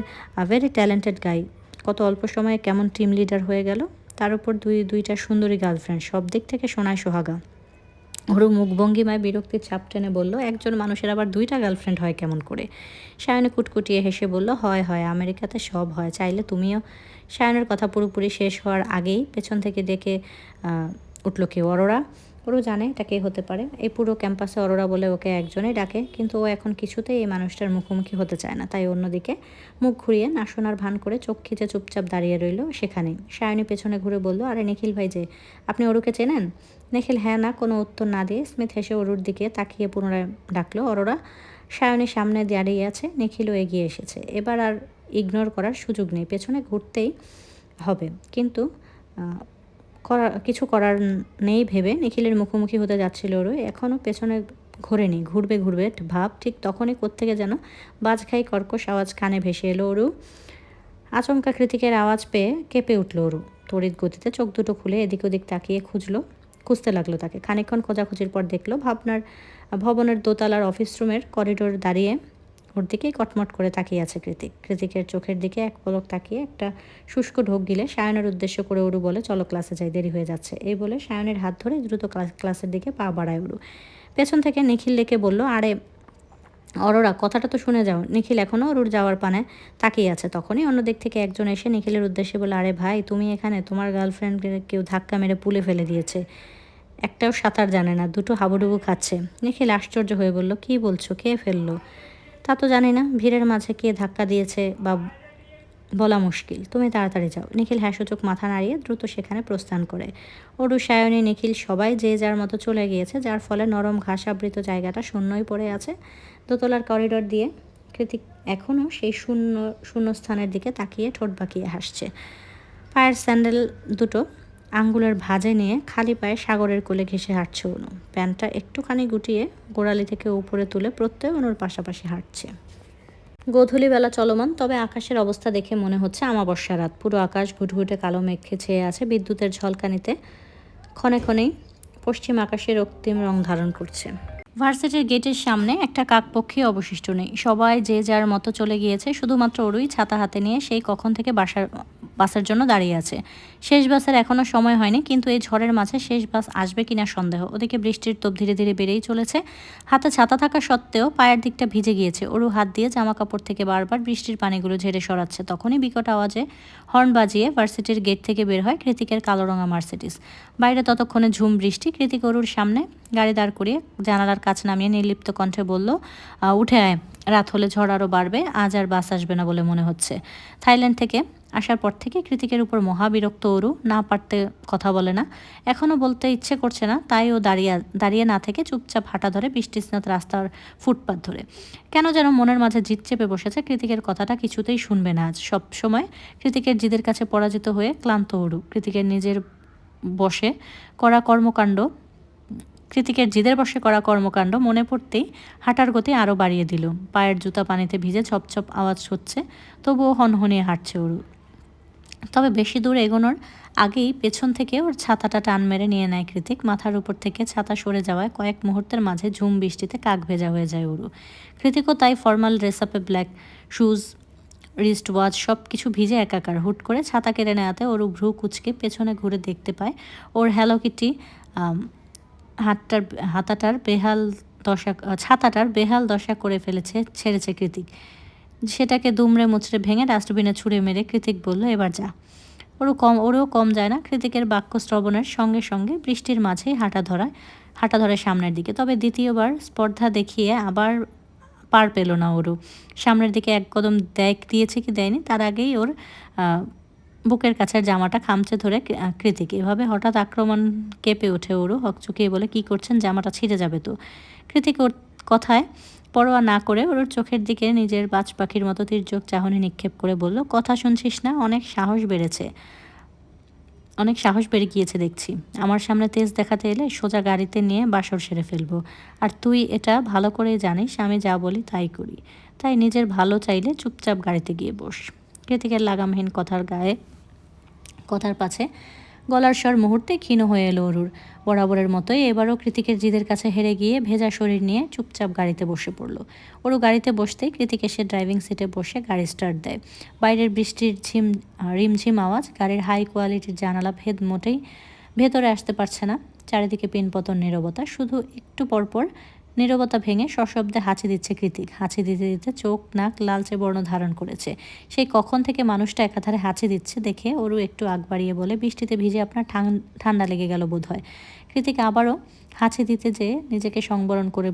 very talented guy. কত অল্প সময়ে কেমন টিম লিডার হয়ে গেল, তার উপর দুইটা সুন্দরী গার্লফ্রেন্ড, সব দিক থেকে সোনায় সোহাগা। ওরু মুখভঙ্গিমায় বিরক্তির ছাপ টেনে বলল, একজন মানুষের আবার দুইটা গার্লফ্রেন্ড হয় কেমন করে? সায়নী কুটকুটিয়ে হেসে বলল, হয় হয়, আমেরিকাতে সব হয়, চাইলে তুমিও। সায়নের কথা পুরোপুরি শেষ হওয়ার আগেই পেছন থেকে ডেকে উঠল কেউ, অরোরা। ওরও জানে এটা কে হতে পারে। এই পুরো ক্যাম্পাসে অরোরা বলে ওকে একজনেই ডাকে, কিন্তু ও এখন কিছুতেই এই মানুষটার মুখোমুখি হতে চায় না। তাই অন্যদিকে মুখ ঘুরিয়ে না শোনার ভান করে চোখ খিচে চুপচাপ দাঁড়িয়ে রইল সেখানেই। সায়নী পেছনে ঘুরে বলল, আরে নিখিল ভাই যে, আপনি অরুকে চেনেন? নিখিল হ্যাঁ না কোনো উত্তর না দিয়ে স্মিথ হেসে অরুর দিকে তাকিয়ে পুনরায় ডাকলো, অরোরা। সায়নী সামনে দাঁড়িয়ে আছে, নিখিলও এগিয়ে এসেছে। এবার আর ইগনোর করার সুযোগ নেই, পেছনে ঘুরতেই হবে। কিন্তু কিছু করার নেই ভেবে নিখিলের মুখোমুখি হতে যাচ্ছিল ওরু। এখনও পেছনে ঘোরেনি, ঘুরবে ঘুরবে ভাব। ঠিক তখনই কোত্থেকে যেন বাজখাই কর্কশ আওয়াজ কানে ভেসে এলো ওরু। আচমকা কৃতিকের আওয়াজ পেয়ে কেঁপে উঠল ওরু। তড়িৎ গতিতে চোখ দুটো খুলে এদিক ওদিক তাকিয়ে খুঁজতে লাগলো তাকে। খানিকক্ষণ খোঁজাখুঁজির পর দেখলো ভবনের দোতলার অফিস রুমের করিডোর দাঁড়িয়ে ওর দিকেই কটমট করে তাকিয়ে আছে কৃতিকের চোখের দিকে এক পলক তাকিয়ে একটা শুষ্ক ঢোক গিলে সায়নের উদ্দেশ্য করে ওরু বলে, চলো ক্লাসে যাই, দেরি হয়ে যাচ্ছে। এই বলে সায়নের হাত ধরে দ্রুত ক্লাসের দিকে পা বাড়ায় ওরু। পেছন থেকে নিখিল ডেকে বলল, আরে অরোরা, কথাটা তো শুনে যাও। নিখিল এখনও ওরুর যাওয়ার পানে তাকিয়ে আছে। তখনই অন্য দিক থেকে একজন এসে নিখিলের উদ্দেশ্যে বলে, আরে ভাই, তুমি এখানে? তোমার গার্লফ্রেন্ডকে কেউ ধাক্কা মেরে পুলে ফেলে দিয়েছে, একটাও সাঁতার জানে না, দুটো হাবুডুবু খাচ্ছে। নিখিল আশ্চর্য হয়ে বলল, কী বলছো, কে ফেললো? তা তো জানি না, ভিড়ের মাঝে কে ধাক্কা দিয়েছে বা বলা মুশকিল, তুমি তাড়াতাড়ি যাও। নিখিল হ্যাসূচক মাথা নাড়িয়ে দ্রুত সেখানে প্রস্থান করে। অরু, সায়নী, নিখিল সবাই যে যার মতো চলে গিয়েছে, যার ফলে নরম ঘাস আবৃত জায়গাটা শূন্যই পড়ে আছে। দোতলার করিডোর দিয়ে কৃতিক এখনও সেই শূন্য স্থানের দিকে তাকিয়ে ঠোঁট বাঁকিয়ে হাসছে। পায়ের স্যান্ডেল দুটো আঙ্গুলের ভাঁজে নিয়ে খালি পায়ে সাগরের কোলে ঘেঁষে হাঁটছে অনু। প্যান্টটা একটুখানি গুটিয়ে গোড়ালি থেকে উপরে তুলে প্রত্যয় অনুর পাশাপাশি হাঁটছে। গোধূলি বেলা চলমান, তবে আকাশের অবস্থা দেখে মনে হচ্ছে আমাবস্যা রাত। পুরো আকাশ ঘুটঘুটে কালো মেঘে ছেয়ে আছে, বিদ্যুতের ঝলকানিতে ক্ষণে ক্ষণেই পশ্চিম আকাশে রক্তিম রং ধারণ করছে। ভার্সিটির গেটের সামনে একটা কাকপক্ষী অবশিষ্ট নেই, সবাই যে যার মতো চলে গিয়েছে। শুধুমাত্র ওরুই ছাতা হাতে নিয়ে সেই কখন থেকে বাসের জন্য দাঁড়িয়ে আছে। শেষ বাসের এখনও সময় হয়নি, কিন্তু এই ঝড়ের মাঝে শেষ বাস আসবে কিনা সন্দেহ। ওদিকে বৃষ্টির তোপ ধীরে ধীরে বেড়েই চলেছে। হাতে ছাতা থাকা সত্ত্বেও পায়ের দিকটা ভিজে গিয়েছে। ওরু হাত দিয়ে জামা কাপড় থেকে বারবার বৃষ্টির পানিগুলো ঝেড়ে সরাচ্ছে। তখনই বিকট আওয়াজে হর্ন বাজিয়ে ভার্সিটির গেট থেকে বের হয় কৃতিকের কালো রঙা মার্সিডিস। বাইরে ততক্ষণে ঝুম বৃষ্টি। কৃতিক ওরুর সামনে গাড়ি দাঁড় করিয়ে জানালার কাছ নামিয়ে নির্লিপ্ত কণ্ঠে বলল, উঠে আয়, রাত হলে ঝড় আরও বাড়বে, আজ আর বাস আসবে না বলে মনে হচ্ছে। থাইল্যান্ড থেকে আসার পর থেকে কৃতিকের উপর মহাবিরক্ত ওরু, না পারতে কথা বলে না, এখনও বলতে ইচ্ছে করছে না, তাই ও দাঁড়িয়ে না থেকে চুপচাপ হাঁটা ধরে বৃষ্টিস্নাত রাস্তার ফুটপাত ধরে। কেন যেন মনের মাঝে জিদ চেপে বসেছে, কৃতিকের কথাটা কিছুতেই শুনবে না আজ। সব সময় কৃতিকের জিদের কাছে পরাজিত হয়ে ক্লান্ত ওরু। কৃতিকের জিদের বশে করা কর্মকাণ্ড মনে পড়তেই হাঁটার গতি আরও বাড়িয়ে দিল। পায়ের জুতা পানিতে ভিজে ছপছপ আওয়াজ হচ্ছে, তবুও হনহনিয়ে হাঁটছে ওরু। তবে বেশি দূর এগোনোর আগেই পেছন থেকে ওর ছাতাটা টান মেরে নিয়ে নেয় কৃতিক। মাথার উপর থেকে ছাতা সরে যাওয়ায় কয়েক মুহূর্তের মাঝে ঝুম বৃষ্টিতে কাক ভেজা হয়ে যায় ওরু। কৃতিকও তাই ফর্মাল ড্রেস আপে ব্ল্যাক শুজ, রিস্ট ওয়াচ সব কিছু ভিজে একাকার। হুট করে ছাতা কেড়ে নেওয়াতে ওরু ভ্রু কুচকে পেছনে ঘুরে দেখতে পায় ওর হ্যালো কিটি হাতটার হাতাটার বেহাল দশা ছাতাটার বেহাল দশা করে ছেড়েছে কৃতিক। সেটাকে দুমড়ে মুচড়ে ভেঙে ডাস্টবিনে ছুঁড়ে মেরে কৃতিক বলল, এবার যা। ওরও কম যায় না কৃতিকের বাক্য শ্রবণের সঙ্গে সঙ্গে বৃষ্টির মাঝেই হাঁটা ধরে সামনের দিকে। তবে দ্বিতীয়বার স্পর্ধা দেখিয়ে আবার পার পেল না ওরও। সামনের দিকে এক কদম দিয়েছে কি দেয়নি তার আগেই ওর বুকের কাছের জামাটা খামচে ধরে কৃতিক। এভাবে হঠাৎ আক্রমণ কেঁপে ওঠে ওরও, হকচকিয়ে বলে, কি করছেন, জামাটা ছিঁড়ে যাবে তো। কৃতিক ওর কথায় পরোয়া না করে ওর চোখের দিকে নিজের বাজ পাখির মতো তির্যক চাহনি নিক্ষেপ করে বলল, কথা শুনছিস না? অনেক সাহস বেড়ে গিয়েছে দেখছি। আমার সামনে তেজ দেখাতে এলে সোজা গাড়িতে নিয়ে বাসর সেরে ফেলবো। আর তুই এটা ভালো করেই জানিস আমি যা বলি তাই করি। তাই নিজের ভালো চাইলে চুপচাপ গাড়িতে গিয়ে বস। কৃতিকের লাগামহীন কথার পাছে গলার স্বর মুহূর্তে ক্ষীণ হয়ে এলো অরুর। বরাবরের মতোই এবারও কৃতিকের জিদের কাছে হেরে গিয়ে ভেজা শরীর নিয়ে চুপচাপ গাড়িতে বসে পড়ল। অরু গাড়িতে বসতেই কৃতিক এসে ড্রাইভিং সিটে বসে গাড়ি স্টার্ট দেয়। বাইরের বৃষ্টির রিমঝিম আওয়াজ, গাড়ির হাই কোয়ালিটির জানালা ভেদ মোটেই ভেতরে আসতে পারছে না। চারিদিকে পিনপতন নীরবতা, শুধু একটু পরপর নীরবতা ভেঙে সশব্দে হাঁচি দিচ্ছে কৃতিক। হাঁচি দিতে দিতে চোখ নাক লালচে বর্ণ ধারণ করেছে। সেই কখন থেকে মানুষটা একাধারে হাঁচি দিচ্ছে দেখে ওরও একটু আগ বাড়িয়ে বলে, বৃষ্টিতে ভিজে আপনার ঠান্ডা লেগে গেল বোধ হয়। কৃতিক আবারও হাঁচি দিতে যেয়ে নিজেকে সংবরণ করে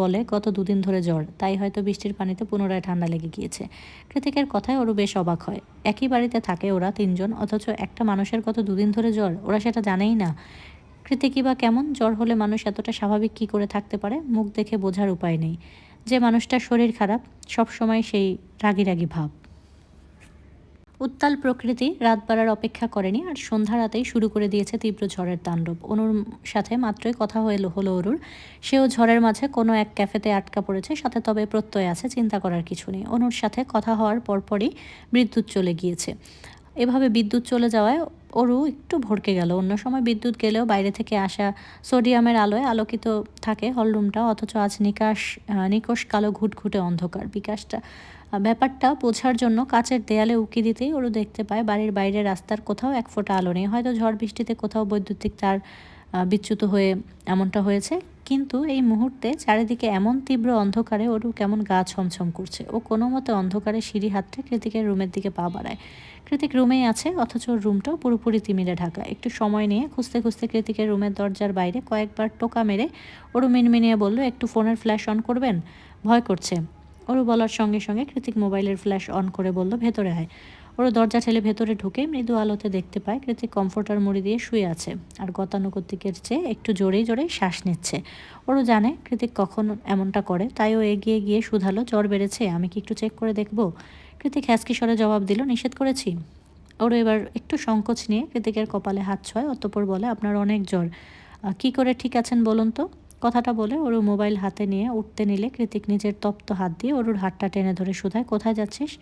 বলে, গত দুদিন ধরে জ্বর, তাই হয়তো বৃষ্টির পানিতে পুনরায় ঠান্ডা লেগে গিয়েছে। কৃতিকের কথায় ওরও বেশ অবাক হয়। একই বাড়িতে থাকে ওরা তিনজন, অথচ একটা মানুষের গত দুদিন ধরে জ্বর, ওরা সেটা জানেই না। কৃতিকই বা কেমন? জ্বর হলে মানুষ এতটা স্বাভাবিক কী করে থাকতে পারে? মুখ দেখে বোঝার উপায় নেই। যে মানুষটার শরীর খারাপ সবসময় সেই রাগী ভাব। উত্তাল প্রকৃতি রাত বাড়ার অপেক্ষা করেনি, আর সন্ধ্যা রাতেই শুরু করে দিয়েছে তীব্র ঝড়ের তাণ্ডব। অনুর সাথে মাত্রই কথা হলো অরুর। সেও ঝড়ের মাঝে কোনো এক ক্যাফেতে আটকা পড়েছে, সাথে তবে প্রত্যয় আছে, চিন্তা করার কিছু নেই। অনুর সাথে কথা হওয়ার পরপরই বিদ্যুৎ চলে গিয়েছে। এভাবে বিদ্যুৎ চলে যাওয়ায় অরু একটু ভড়কে গেল। অন্য সময় বিদ্যুৎ গেলেও বাইরে থেকে আসা সোডিয়ামের আলোয় আলোকিত থাকে হলরুমটা, অথচ আজ নিকষ কালো ঘুটঘুটে অন্ধকার। ব্যাপারটা বোঝার জন্য কাচের দেয়ালে উকি দিতেই ওরও দেখতে পায় বাড়ির বাইরে রাস্তার কোথাও এক ফোঁটা আলো নেই। হয়তো ঝড় বৃষ্টিতে কোথাও বৈদ্যুতিক তার বিচ্যুত হয়ে এমনটা হয়েছে। কিন্তু এই মুহূর্তে চারিদিকে এমন তীব্র অন্ধকারে ওরও কেমন গা ছমছম করছে। ও কোনো মতে অন্ধকারে সিঁড়ি হাতটা কৃতিকের রুমের দিকে পা বাড়ায়। কৃতিক রুমেই আছে, অথচ রুমটাও পুরোপুরি তিমিরে ঢাকা। একটু সময় নিয়ে খুঁজতে কৃতিকের রুমের দরজার বাইরে কয়েকবার টোকা মেরে ওরু মিনমিনিয়ে বলল, একটু ফোনের ফ্ল্যাশ অন করবেন, ভয় করছে। ওরু বলার সঙ্গে সঙ্গে কৃতিক মোবাইলের ফ্ল্যাশ অন করে বলল, ভেতরে আয়। ওরু দরজা ঠেলে ভেতরে ঢুকে মৃদু আলোতে দেখতে পায় কৃতিক কমফোর্টার মুড়ি দিয়ে শুয়ে আছে, আর গতানুগতিকের চেয়ে একটু জোরেই শ্বাস নিচ্ছে। ওরু জানে কৃতিক কখন এমনটা করে, তাই ও এগিয়ে গিয়ে শুধালো, জ্বর বেড়েছে, আমি কি একটু চেক করে দেখব? কৃতিক হ্যাঁচকি স্বরে জবাব দিল, নিষেধ করেছি। ওরু এবার একটু সংকোচ নিয়ে কৃতিকের কপালে হাত ছোঁয়, অতঃপর বলে, আপনার অনেক জ্বর, কি করে ঠিক আছেন বলুন তো? কথাটা বলে ওরু মোবাইল হাতে নিয়ে উঠতে নিলে কৃতিক নিজের তপ্ত হাত দিয়ে ওরুর হাতটা টেনে ধরে শুধায়, কোথায় যাচ্ছিস?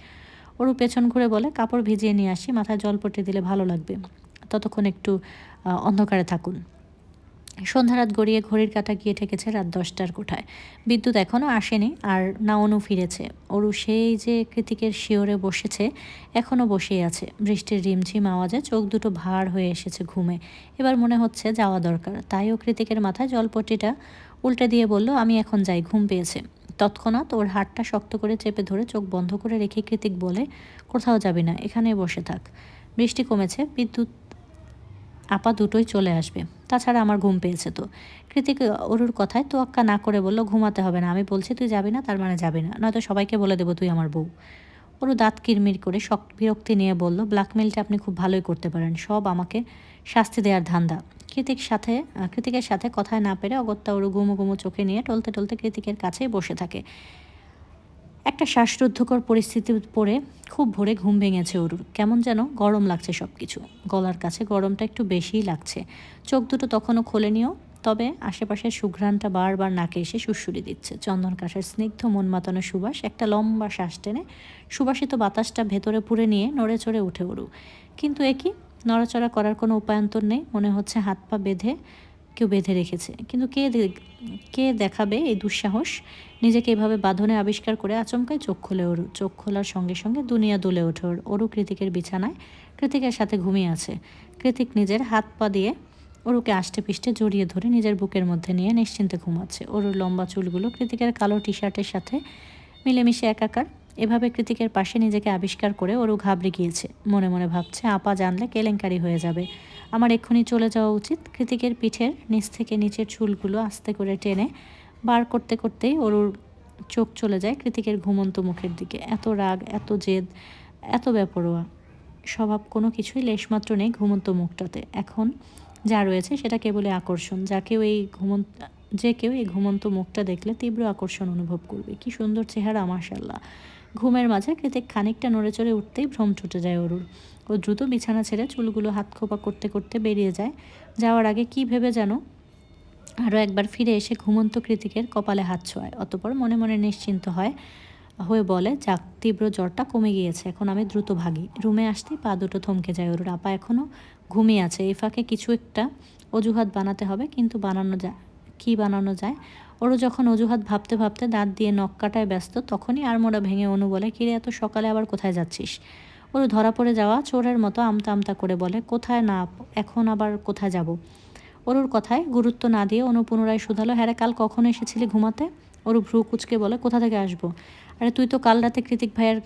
ওরু পেছন ঘুরে বলে, কাপড় ভিজিয়ে নিয়ে আসি, মাথায় জল পট্টি দিলে ভালো লাগবে, ততক্ষণ একটু অন্ধকারে থাকুন। সন্ধ্যা রাত গড়িয়ে ঘড়ির কাঁটা গিয়ে ঠেকেছে রাত 10টার কোঠায়। বিদ্যুৎ এখনও আসেনি, আর না অনু ফিরেছে। ওরু সেই যে কৃতিকের শিওরে বসেছে এখনও বসেই আছে। বৃষ্টির রিমঝিম আওয়াজে চোখ দুটো ভার হয়ে এসেছে ঘুমে। এবার মনে হচ্ছে যাওয়া দরকার। তাই ও কৃতিকের মাথায় জলপট্টিটা উল্টে দিয়ে বলল, আমি এখন যাই, ঘুম পেয়েছে। তৎক্ষণাৎ ওর হাতটা শক্ত করে চেপে ধরে চোখ বন্ধ করে রেখে কৃতিক বলে, কোথাও যাবি না, এখানেই বসে থাক। বৃষ্টি কমেছে, বিদ্যুৎ আপা দুটোই চলে আসবে, তাছাড়া আমার ঘুম পেয়েছে তো। কৃতিক অরুর কথায় তোয়াক্কা না করে বলল, ঘুমাতে হবে না, আমি বলছি তুই যাবি না তার মানে যাবি না, নয়তো সবাইকে বলে দেবো তুই আমার বউ। ওরু দাঁত কিরমির করে বিরক্তি নিয়ে বলল, ব্ল্যাকমেলটা আপনি খুব ভালোই করতে পারেন, সব আমাকে শাস্তি দেওয়ার ধান্দা। কৃতিকের সাথে কথায় না পেরে অগত্যা ওরু গুমো চোখে নিয়ে টলতে টলতে কৃতিকের কাছেই বসে থাকে। একটা শ্বাসরুদ্ধকর পরিস্থিতি পড়ে খুব ভোরে ঘুম ভেঙেছে ওরুর। কেমন যেন গরম লাগছে সব কিছু, গলার কাছে গরমটা একটু বেশিই লাগছে। চোখ দুটো তখনও খোলেনিও, তবে আশেপাশের সুঘ্রাণটা বারবার নাকে এসে সুড়সুড়ি দিচ্ছে। চন্দন কাঠের স্নিগ্ধ মন মাতানো সুবাস। একটা লম্বা শ্বাস টেনে সুবাসিত বাতাসটা ভেতরে পুরে নিয়ে নড়ে চড়ে উঠে ওরু। কিন্তু এ কি, নড়াচড়া করার কোনো উপায়ন্তর নেই। মনে হচ্ছে হাত পা বেঁধে কেউ বেঁধে রেখেছে। কিন্তু কে দেখাবে এই দুঃসাহস? নিজেকে এভাবে বাঁধনে আবিষ্কার করে আচমকাই চোখ খুলে ওরু। চোখ খোলার সঙ্গে সঙ্গে দুনিয়া দুলে ওঠে ওর। ওরু কৃতিকের বিছানায় কৃতিকের সাথে ঘুমিয়ে আছে। কৃতিক নিজের হাত পা দিয়ে ওরুকে আষ্টে পিষ্টে জড়িয়ে ধরে নিজের বুকের মধ্যে নিয়ে নিশ্চিন্তে ঘুমাচ্ছে। ওরুর লম্বা চুলগুলো কৃতিকের কালো টি শার্টের সাথে মিলেমিশে একাকার। এভাবে কৃতিকের পাশে নিজেকে আবিষ্কার করে ওরু ঘাবড়ে গিয়েছে। মনে মনে ভাবছে, আপা জানলে কেলেঙ্কারি হয়ে যাবে, আমার এক্ষুনি চলে যাওয়া উচিত। কৃতিকের পিঠের নিচ থেকে নিচের চুলগুলো আস্তে করে টেনে বার করতে করতেই ওরুর চোখ চলে যায় কৃতিকের ঘুমন্ত মুখের দিকে। এত রাগ, এত জেদ, এত বেপরোয়া স্বভাব, কোনো কিছুই লেশমাত্র নেই ঘুমন্ত মুখটাতে। এখন যা রয়েছে সেটা কেবলই আকর্ষণ। যে কেউ এই ঘুমন্ত মুখটা দেখলে তীব্র আকর্ষণ অনুভব করবে। কি সুন্দর চেহারা, মাশাআল্লাহ। ঘুমের মাঝে কৃতিক খানিকটা নড়ে চড়ে উঠতেই ভ্রম ছুটে যায় ওরুর। ও দ্রুত বিছানা ছেড়ে চুলগুলো হাত খোপা করতে করতে বেরিয়ে যায়। যাওয়ার আগে কি ভেবে যেন আরও একবার ফিরে এসে ঘুমন্ত কৃতিকের কপালে হাত ছোঁয়ায়। অতঃপর মনে মনে নিশ্চিন্ত হয়ে বলে, যাক, তীব্র জ্বরটা কমে গিয়েছে, এখন আমি দ্রুত ভাগি। রুমে আসতেই পা দুটো থমকে যায় ওর। আপা এখনও ঘুমিয়ে আছে। এই ফাঁকে কিছু একটা অজুহাত বানাতে হবে, কিন্তু বানানো যায়? ওরও যখন অজুহাত ভাবতে ভাবতে দাঁত দিয়ে নখ কাটায় ব্যস্ত, তখনই আড়মোড়া ভেঙে অনু বলে, কিরে, এত সকালে আবার কোথায় যাচ্ছিস? ওরও ধরা পড়ে যাওয়া চোরের মতো আমতা আমতা করে বলে, কোথায় না, এখন আবার কোথায় যাব? ওরুর কথায় গুরুত্ব না দিয়ে অনু পুনরায় শুধালো, হ্যাঁ রে, কাল কখন এসেছিলি ঘুমাতে? ওরু ভ্রু কুচকে বলে, কোথা থেকে আসবো? আরে তুই তো কাল রাতে কৃতিক ভাইয়ের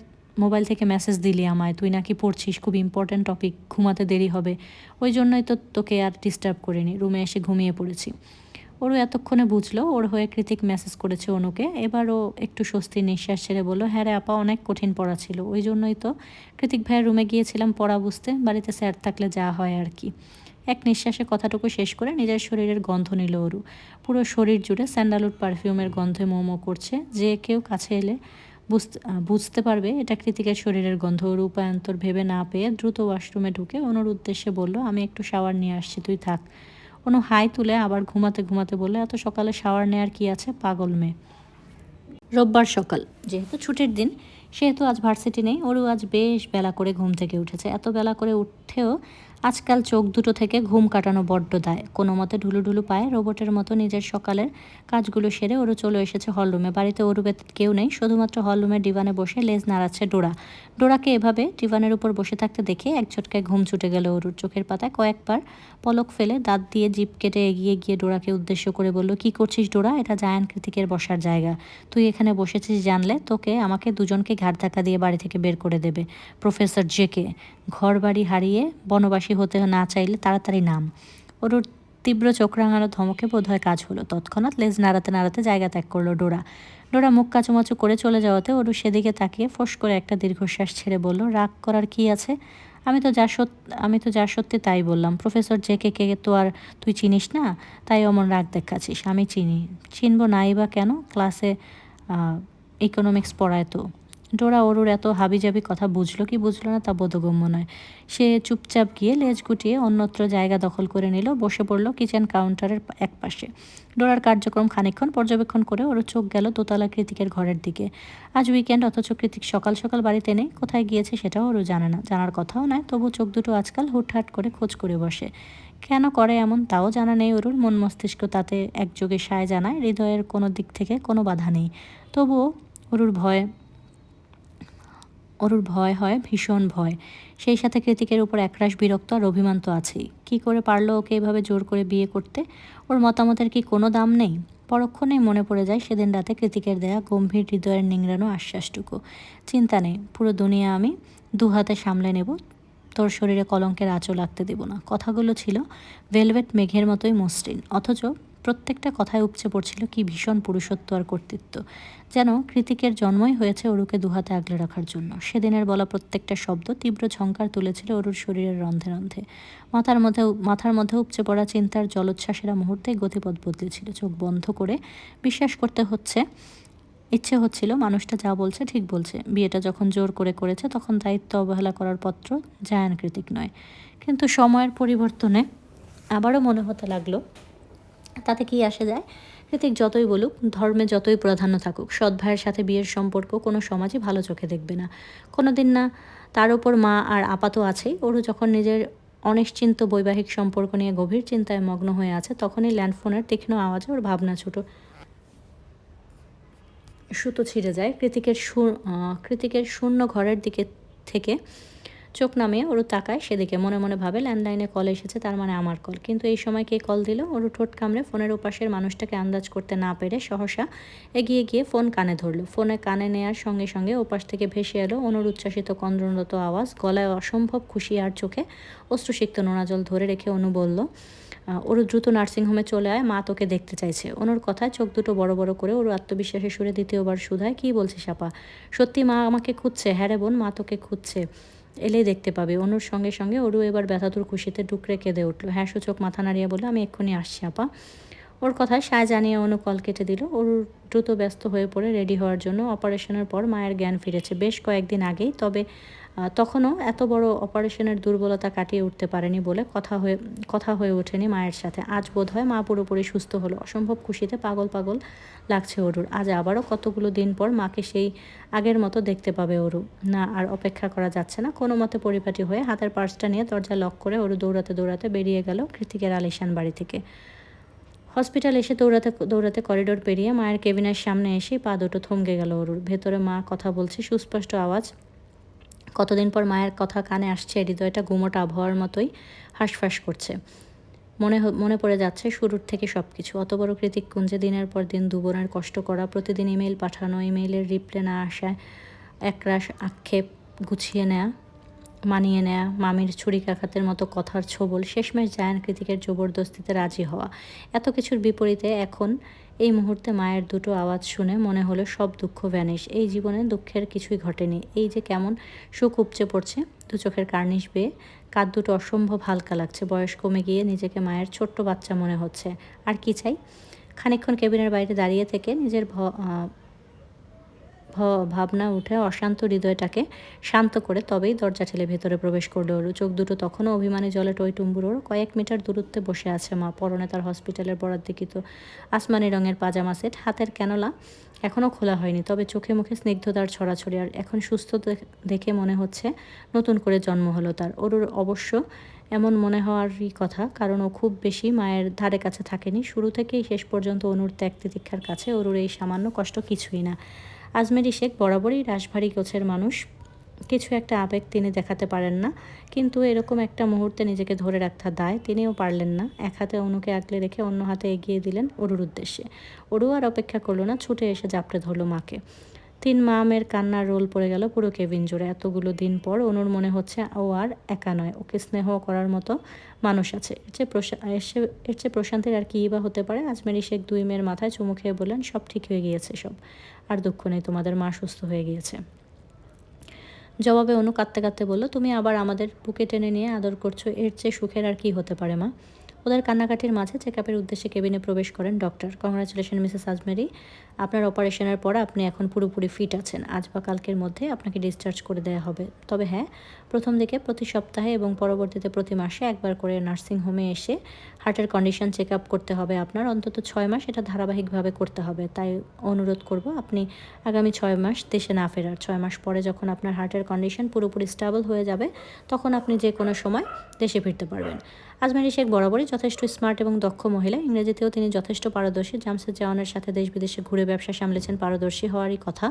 মোবাইল থেকে মেসেজ দিলি আমায়, তুই নাকি পড়ছিস, খুব ইম্পর্ট্যান্ট টপিক, ঘুমাতে দেরি হবে, ওই জন্যই তো তোকে আর ডিস্টার্ব করিনি, রুমে এসে ঘুমিয়ে পড়েছি। ওরও এতক্ষণে বুঝলো ওর হয়ে কৃতিক মেসেজ করেছে অনুকে। এবারও একটু স্বস্তির নিঃশ্বাস ছেড়ে বলল, হ্যাঁ রে আপা, অনেক কঠিন পড়া ছিল, ওই জন্যই তো কৃতিক ভাইয়ের রুমে গিয়েছিলাম পড়া বুঝতে, বাড়িতে স্যার থাকলে যা হয় আর কি। এক নিঃশ্বাসে কথাটুকু শেষ করে নিজের শরীরের গন্ধ নিল ওরু। পুরো শরীর জুড়ে স্যান্ডালউড পারফিউমের গন্ধে মোমো করছে। যে কেউ কাছে এলে বুঝতে পারবে এটা কৃতিকের শরীরের গন্ধ। ওর উপায়ন্তর ভেবে না পেয়ে দ্রুত ওয়াশরুমে ঢুকে অনুর উদ্দেশ্যে বলল, আমি একটু শাওয়ার নিয়ে আসছি, তুই থাক। অনু হাই তুলে আবার ঘুমাতে ঘুমাতে বললে, এত সকালে শাওয়ার নেওয়ার কি আছে, পাগল মেয়ে। রোববার সকাল, যেহেতু ছুটির দিন সেহেতু আজ ভার্সিটি নেই। ওরও আজ বেশ বেলা করে ঘুম থেকে উঠেছে। এত বেলা করে উঠেও আজকাল চোখ দুটো থেকে ঘুম কাটানো বড্ড দায়। কোনো মতে ঢুলু পায়ে রোবটের মতো নিজের সকালের কাজগুলো সেরে ওরও চলে এসেছে হলরুমে। বাড়িতে ওরু ব্যতীত কেউ নেই, শুধুমাত্র হলরুমের ডিভানে বসে লেজ নাড়াচ্ছে ডোরা। ডোরাকে এভাবে ডিভানের উপর বসে থাকতে দেখে এক ঝটকায় ঘুম ছুটে গেল ওরুর। চোখের পাতায় কয়েকবার পলক ফেলে দাঁত দিয়ে জিভ কেটে এগিয়ে গিয়ে ডোরাকে উদ্দেশ্য করে বলল, কি করছিস ডোরা? এটা জায়ান কৃতিকের বসার জায়গা, তুই এখানে বসেছিস জানলে আমাকে দুজনকে ঘাট ধাক্কা দিয়ে বাড়ি থেকে বের করে দেবে। প্রফেসর জেকে, ঘর বাড়ি হারিয়ে বনবাসী হতে না চাইলে তাড়াতাড়ি নাম। ওর তীব্র চোখ রাঙানো ধমকে বোধহয় কাজ হলো। তৎক্ষণাৎ লেজ নাড়াতে নাড়াতে জায়গা ত্যাগ করলো ডোরা। ডোরা মুখ কাচুমাচু করে চলে যাওয়াতে ওরু সেদিকে তাকিয়ে ফোঁস করে একটা দীর্ঘশ্বাস ছেড়ে বলল, রাগ করার কি আছে? আমি তো যা সত্যি তাই বললাম। প্রফেসর জেকে কে তো আর তুই চিনিস না, তাই অমন রাগ দেখাচ্ছিস। আমি চিনবো নাই বা কেন? ক্লাসে ইকোনমিক্স পড়ায় তো। ডোরা ওরুর এত হাবিজাবি কথা বুঝলো কি বুঝলো না তা বোধগম্য নয়। সে চুপচাপ গিয়ে লেজ গুটিয়ে অন্যত্র জায়গা দখল করে নিল, বসে পড়ল কিচেন কাউন্টারের এক পাশে। ডোরার কার্যক্রম খানিকক্ষণ পর্যবেক্ষণ করে ওর চোখ গেল দোতলা কৃতিকের ঘরের দিকে। আজ উইকেন্ড, অথচ কৃতিক সকাল সকাল বাড়িতে নেই। কোথায় গিয়েছে সেটাও ওরও জানে না, জানার কথাও নয়। তবু চোখ দুটো আজকাল হুটহাট করে খোঁজ করে বসে। কেন করে এমন তাও জানা নেই ওরুর। মন মস্তিষ্ক তাতে একযোগে সায় জানায়, হৃদয়ের কোনো দিক থেকে কোনো বাধা নেই। তবুও ওরুর ভয় হয়, ভীষণ ভয়। সেই সাথে কৃতিকের উপর একরাশ বিরক্ত আর অভিমান তো আছেই। কী করে পারলো ওকে এভাবে জোর করে বিয়ে করতে? ওর মতামতের কি কোনো দাম নেই? পরক্ষণেই মনে পড়ে যায় সেদিন রাতে কৃতিকের দেয়া গম্ভীর হৃদয়ের নিংড়ানো আশ্বাসটুকু। চিন্তা নেই, পুরো দুনিয়া আমি দুহাতে সামলে নেব, তোর শরীরে কলঙ্কের আঁচও লাগতে দেব না। কথাগুলো ছিল ভেলভেট মেঘের মতোই মসৃণ, অথচ প্রত্যেকটা কথায় উপচে পড়ছিল কি ভীষণ পুরুষত্ব আর কর্তৃত্ব। যেন কৃতিকের জন্মই হয়েছে অরুকে দুহাতে আগলে রাখার জন্য। সেদিনের বলা প্রত্যেকটা শব্দ তীব্র ঝংকার তুলেছিল অরুর শরীরের রন্ধে রন্ধে। মাথার মধ্যে উপচে পড়া চিন্তার জলোচ্ছ্বাসেরা মুহূর্তে গতিপথ বদলেছিল। চোখ বন্ধ করে বিশ্বাস করতে ইচ্ছে হচ্ছিল মানুষটা যা বলছে ঠিক বলছে। বিয়েটা যখন জোর করে করেছে তখন দায়িত্ব অবহেলা করার পত্র জায়ান কৃতিক নয়। কিন্তু সময়ের পরিবর্তনে আবারও মনে হতে লাগলো তাতে কি আসে যায়? কৃতিক যতই বলুক, ধর্মে যতই প্রাধান্য থাকুক, সৎ ভাইয়ের সাথে বিয়ের সম্পর্ক কোনো সমাজই ভালো চোখে দেখবে না। কোনোদিন না। তার ওপর মা আর আপা তো আছেই। ওরও যখন নিজের অনিশ্চিন্ত বৈবাহিক সম্পর্ক নিয়ে গভীর চিন্তায় মগ্ন হয়ে আছে, তখনই ল্যান্ডফোনের তীক্ষ্ণ আওয়াজে ওর ভাবনা সুতো ছিঁড়ে যায়। কৃতিকের শূন্য ঘরের দিকে থেকে চোখ নামিয়ে ওরু তাকায় সেদিকে। মনে মনে ভাবে ল্যান্ডলাইনে কল এসেছে, তার মানে আমার কল। কিন্তু এই সময় কে কল দিল? ওরু ঠোঁট কামড়ে ফোনের ওপাশের মানুষটাকে আন্দাজ করতে না পেরে সহসা এগিয়ে গিয়ে ফোন কানে ধরল। ফোনে কানে নেয়ার সঙ্গে সঙ্গে ওপাশ থেকে ভেসে এলো অনুর উচ্ছ্বাসিত কন্দনরত আওয়াজ। গলায় অসম্ভব খুশি আর চোখে অশ্রুসিক্ত নোনা জল ধরে রেখে অনু বলল, ওরু দ্রুত নার্সিংহোমে চলে আয়, মা তোকে দেখতে চাইছে। অনুর কথায় চোখ দুটো বড় বড় করে ওর আত্মবিশ্বাসের সুরে দ্বিতীয়বার শুধায়, কী বলছিস আপা? সত্যি মা আমাকে খুঁজছে? হ্যাঁ রে বোন, মা তোকে খুঁজছে, এলেই দেখতে পাবে। অনুর সঙ্গে সঙ্গে ওরু এবার ব্যথাতুর খুশিতে ডুকরে কেঁদে উঠল। হ্যাঁ সূচক মাথা নাড়িয়ে বলল, আমি এক্ষুনি আসছি আপা। ওর কথায় সায় জানিয়ে অনু কল কেটে দিল। ওর দ্রুত ব্যস্ত হয়ে পড়ে রেডি হওয়ার জন্য। অপারেশনের পর মায়ের জ্ঞান ফিরেছে বেশ কয়েকদিন আগেই, তবে তখনও এত বড় অপারেশনের দুর্বলতা কাটিয়ে উঠতে পারেনি বলে কথা হয়ে ওঠেনি মায়ের সাথে। আজ বোধ হয় মা পুরোপুরি সুস্থ হলো। অসম্ভব খুশিতে পাগল পাগল লাগছে অরুর। আজ আবারও কতগুলো দিন পর মাকে সেই আগের মতো দেখতে পাবে অরু। না, আর অপেক্ষা করা যাচ্ছে না। কোনো মতে পরিপাটি হয়ে হাতের পার্সটা নিয়ে দরজা লক করে অরু দৌড়াতে দৌড়াতে বেরিয়ে গেল কৃতিকের আলিশান বাড়ি থেকে। হসপিটাল এসে দৌড়াতে দৌড়াতে করিডোর পেরিয়ে মায়ের কেবিনের সামনে এসে পা দুটো থমকে গেল অরুর। ভেতরে মা কথা বলছে, সুস্পষ্ট আওয়াজ। কতদিন পর মায়ের কথা কানে আসছে। হৃদয়টা গুমোট আবহাওয়ার মতোই হাঁসফাঁস করছে। মনে পড়ে যাচ্ছে শুরুর থেকে সব কিছু। অত বড় কৃতিককুঞ্জে দিনের পর দিন দুবোনের কষ্ট করা, প্রতিদিন ইমেইল পাঠানো, ইমেইলের রিপ্লে না আসায় একরাশ আক্ষেপ গুছিয়ে নেয়া, মানিয়ে নেয়া, মামির ছুরিকাঘাতের মতো কথার ছোবল, শেষমেশ জায়ান কৃতিকের জবরদস্তিতে রাজি হওয়া। এত কিছুর বিপরীতে এখন এই মুহূর্তে মায়ের দুটো আওয়াজ শুনে মনে হলো সব দুঃখ ভ্যানিশ। এই জীবনে দুঃখের কিছুই ঘটেনি। এই যে কেমন সুখ উপচে পড়ছে দু চোখের কার্নিশ বেয়ে। কাঁধ দুটো অসম্ভব হালকা লাগছে। বয়স কমে গিয়ে নিজেকে মায়ের ছোট্ট বাচ্চা মনে হচ্ছে। আর কি চাই? খানিকক্ষণ কেবিনের বাইরে দাঁড়িয়ে থেকে নিজের ভাবনা উঠে অশান্ত হৃদয়টাকে শান্ত করে তবেই দরজা ঠেলে ভেতরে প্রবেশ করলো ওর। চোখ দুটো তখনও অভিমানী জলে টইটুম্বুরোর। কয়েক মিটার দূরত্বে বসে আছে মা। পরনে তার হসপিটালের বরাদ্দকৃত আসমানি রঙের পাজামা সেট। হাতের ক্যানোলা এখনও খোলা হয়নি, তবে চোখে মুখে স্নিগ্ধতার ছড়াছড়ি। আর এখন সুস্থ দেখে মনে হচ্ছে নতুন করে জন্ম হলো তার। ওরুর অবশ্য এমন মনে হওয়ারই কথা, কারণ ও খুব বেশি মায়ের ধারে কাছে থাকেনি। শুরু থেকেই শেষ পর্যন্ত অনুর ত্যাগ তিতিক্ষার কাছে ওরুর এই সামান্য কষ্ট কিছুই না। আজমেরি শেখ বরাবরই রাশভারী গোছের মানুষ। কিছু একটা আবেগ তিনি দেখাতে পারেন না, কিন্তু এরকম একটা মুহূর্তে নিজেকে ধরে রাখতে দায় তিনিও পারলেন না। এক হাতে অনুকে আগলে রেখে অন্য হাতে এগিয়ে দিলেন অরুর উদ্দেশ্যে। অরু আর অপেক্ষা করলো না, ছুটে এসে জাপটে ধরলো মাকে। তিন মামের কান্নার রোল পড়ে গেল পুরো কেবিন জুড়ে। এতগুলো দিন পর অনুর মনে হচ্ছে ও আর একা নয়, ওকে স্নেহ করার মতো মানুষ আছে। এর চেয়ে প্রশান্তির আর কী বা হতে পারে। আজমেরি শেখ দুই মেয়ের মাথায় চুমু খেয়ে বললেন, সব ঠিক হয়ে গিয়েছে, সব আর দুঃখ নেই, তোমাদের মা সুস্থ হয়ে গিয়েছে। জবাবে অনু কাঁদতে কাঁদতে বলল, তুমি আবার আমাদের বুকে টেনে নিয়ে আদর করছো, এর চেয়ে সুখের আর কি হতে পারে মা? ওদের কান্নাকাটির মাঝে চেকআপের উদ্দেশ্যে কেবিনে প্রবেশ করেন ডক্টর। কংগ্রাচুলেশন মিসেস আজমেরি, আপনার অপারেশনের পর আপনি এখন পুরোপুরি ফিট আছেন। আজ বা কালকের মধ্যে আপনাকে ডিসচার্জ করে দেওয়া হবে। তবে হ্যাঁ, প্রথম দিকে প্রতি সপ্তাহে এবং পরবর্তীতে প্রতি মাসে একবার করে নার্সিংহোমে এসে হার্টের কন্ডিশন চেক আপ করতে হবে আপনার। অন্তত 6 মাস এটা ধারাবাহিকভাবে করতে হবে। তাই অনুরোধ করব আপনি আগামী 6 মাস দেশে না ফেরার। 6 মাস পরে যখন আপনার হার্টের কন্ডিশন পুরোপুরি স্টেবল হয়ে যাবে, তখন আপনি যে কোনো সময় দেশে ফিরতে পারবেন। আজমেরি শেখ বরাবরই যথেষ্ট স্মার্ট এবং দক্ষ মহিলা। ইংরেজিতেও তিনি যথেষ্ট পারদর্শী। জামশেদ এর সাথে দেশ বিদেশে ঘুরে ব্যবসা সামলেছেন, পারদর্শী হওয়ারই কথা।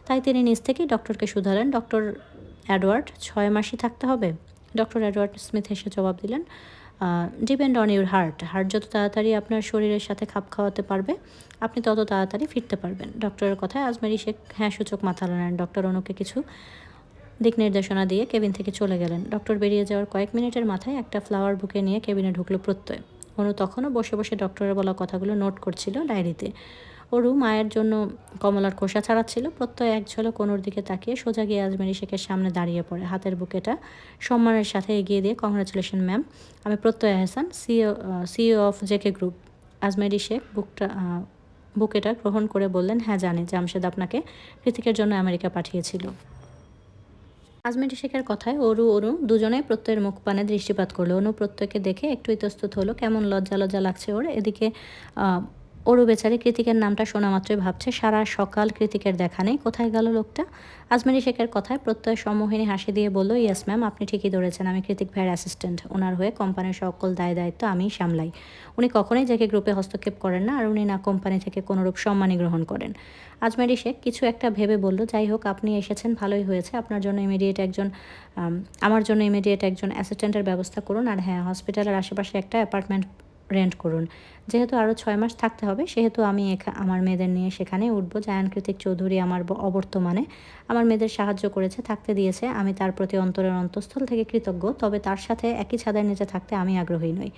তাই তিনি নিজ থেকেই ডক্টরকে শুধালেন, ডক্টর এডওয়ার্ড, 6 মাসই থাকতে হবে? ডক্টর এডওয়ার্ড স্মিথ হেসে জবাব দিলেন, depend on your heart. Heart যত তাড়াতাড়ি আপনার শরীরের সাথে খাপ খাওয়াতে পারবে, আপনি তত তাড়াতাড়ি ফিরতে পারবেন। ডক্টরের কথায় আজমেরি শেখ হ্যাঁ সূচক মাথা নাড়েন। ডক্টর অনুকে কিছু দিক নির্দেশনা দিয়ে কেবিন থেকে চলে গেলেন। ডক্টর বেরিয়ে যাওয়ার কয়েক মিনিটের মাথায় একটা ফ্লাওয়ার বুকে নিয়ে কেবিনে ঢুকলো প্রত্যয়। অনু তখনও বসে বসে ডক্টরের বলা কথাগুলো নোট করছিল ডায়েরিতে। অরু মায়ের জন্য কমলার খোসা ছাড়াচ্ছিল। প্রত্যয় এক ঝলক অনুর দিকে তাকিয়ে সোজা গিয়ে আজমেরি শেখের সামনে দাঁড়িয়ে পড়ে। হাতের বুকেটা সম্মানের সাথে এগিয়ে দিয়ে, কংগ্রাচুলেশন ম্যাম, আমি Pratyay Ahsan, CEO of JK group. Ajmeri Sheikh বুকেটা গ্রহণ করে বললেন, হ্যাঁ জানি, জামশেদ আপনাকে কৃতিকের জন্য আমেরিকা পাঠিয়েছিল। আজমেরী শেখের কথায় অনু দুজনেই প্রত্যয়ের মুখপানে দৃষ্টিপাত করলো। অনু প্রত্যয়কে দেখে একটু ইতস্তত হলো, কেমন লজ্জা লজ্জা লাগছে ওর। এদিকে অরু বেচারি কৃতিকের নামটা শোনা মাত্রই ভাবছে সারা সকাল কৃতিকের দেখা নেই, কোথায় গেল লোকটা। আজমেরী শেখের কথায় প্রত্যয় সম্মোহিনী হাসি দিয়ে বলল, ইয়েস ম্যাম, আপনি ঠিকই ধরেছেন, আমি কৃতিক ভাইয়ের অ্যাসিস্ট্যান্ট। ওনার হয়ে কোম্পানির সকল দায় দায়িত্ব আমিই সামলাই। উনি কখনোই জেকে গ্রুপে হস্তক্ষেপ করেন না, আর উনি না কোম্পানি থেকে কোনোরূপ সম্মানই গ্রহণ করেন। আজমেরী শেখ কিছু একটা ভেবে বলল, যাই হোক, আপনি এসেছেন ভালোই হয়েছে। আপনার জন্য আমার জন্য ইমিডিয়েট একজন অ্যাসিস্ট্যান্টের ব্যবস্থা করুন। আর হ্যাঁ, হসপিটালের আশেপাশে একটা অ্যাপার্টমেন্ট রেন্ট করুন। যেহেতু আরও 6 মাস থাকতে হবে, সেহেতু আমি আমার মেয়েদের নিয়ে সেখানে উঠবো। জায়ান কৃতিক চৌধুরী আমার অবর্তমানে আমার মেয়েদের সাহায্য করেছে, থাকতে দিয়েছে। আমি তার প্রতি অন্তরের অন্তঃস্থল থেকে কৃতজ্ঞ, তবে তার সাথে একই ছাদের নিচে থাকতে আমি আগ্রহী নই।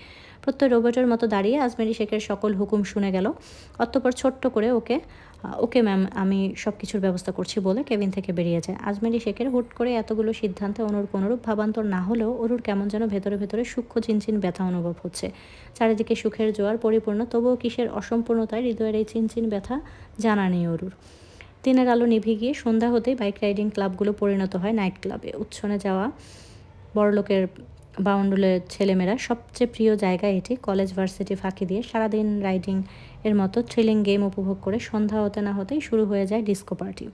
প্রত্যয় রোবটের মতো দাঁড়িয়ে আজমেরী শেখের সকল হুকুম শুনে গেল। অতঃপর ছোট্ট করে ওকে ম্যাম, আমি সব কিছুর ব্যবস্থা করছি বলে কেবিন থেকে বেরিয়ে যায়। আজমেরী শেখের হুট করে এতগুলো সিদ্ধান্তে অনুর কোনোরূপ ভাবান্তর না হলেও অরুর কেমন যেন ভেতরে ভেতরে সূক্ষ্ম চিনচিন ব্যথা অনুভব হচ্ছে। চারিদিকে সুখের জোয়ার পরিপূর্ণ, তবুও কিসের অসম্পূর্ণতায় হৃদয়ের এই চিনচিন ব্যথা জানা নেই অরুর। দিনের আলো নিভে গিয়ে সন্ধ্যা হতেই বাইক রাইডিং ক্লাবগুলো পরিণত হয় নাইট ক্লাবে। উচ্ছনে যাওয়া বড়লোকের বাউন্ডুলের ছেলেমেয়েরা সবচেয়ে প্রিয় জায়গা এটি। কলেজ ভার্সিটি ফাঁকি দিয়ে সারাদিন রাইডিং এর মতো থ্রিলিং গেম উপভোগ করে সন্ধ্যা হতে না হতেই শুরু হয়ে যায় ডিস্কো পার্টি।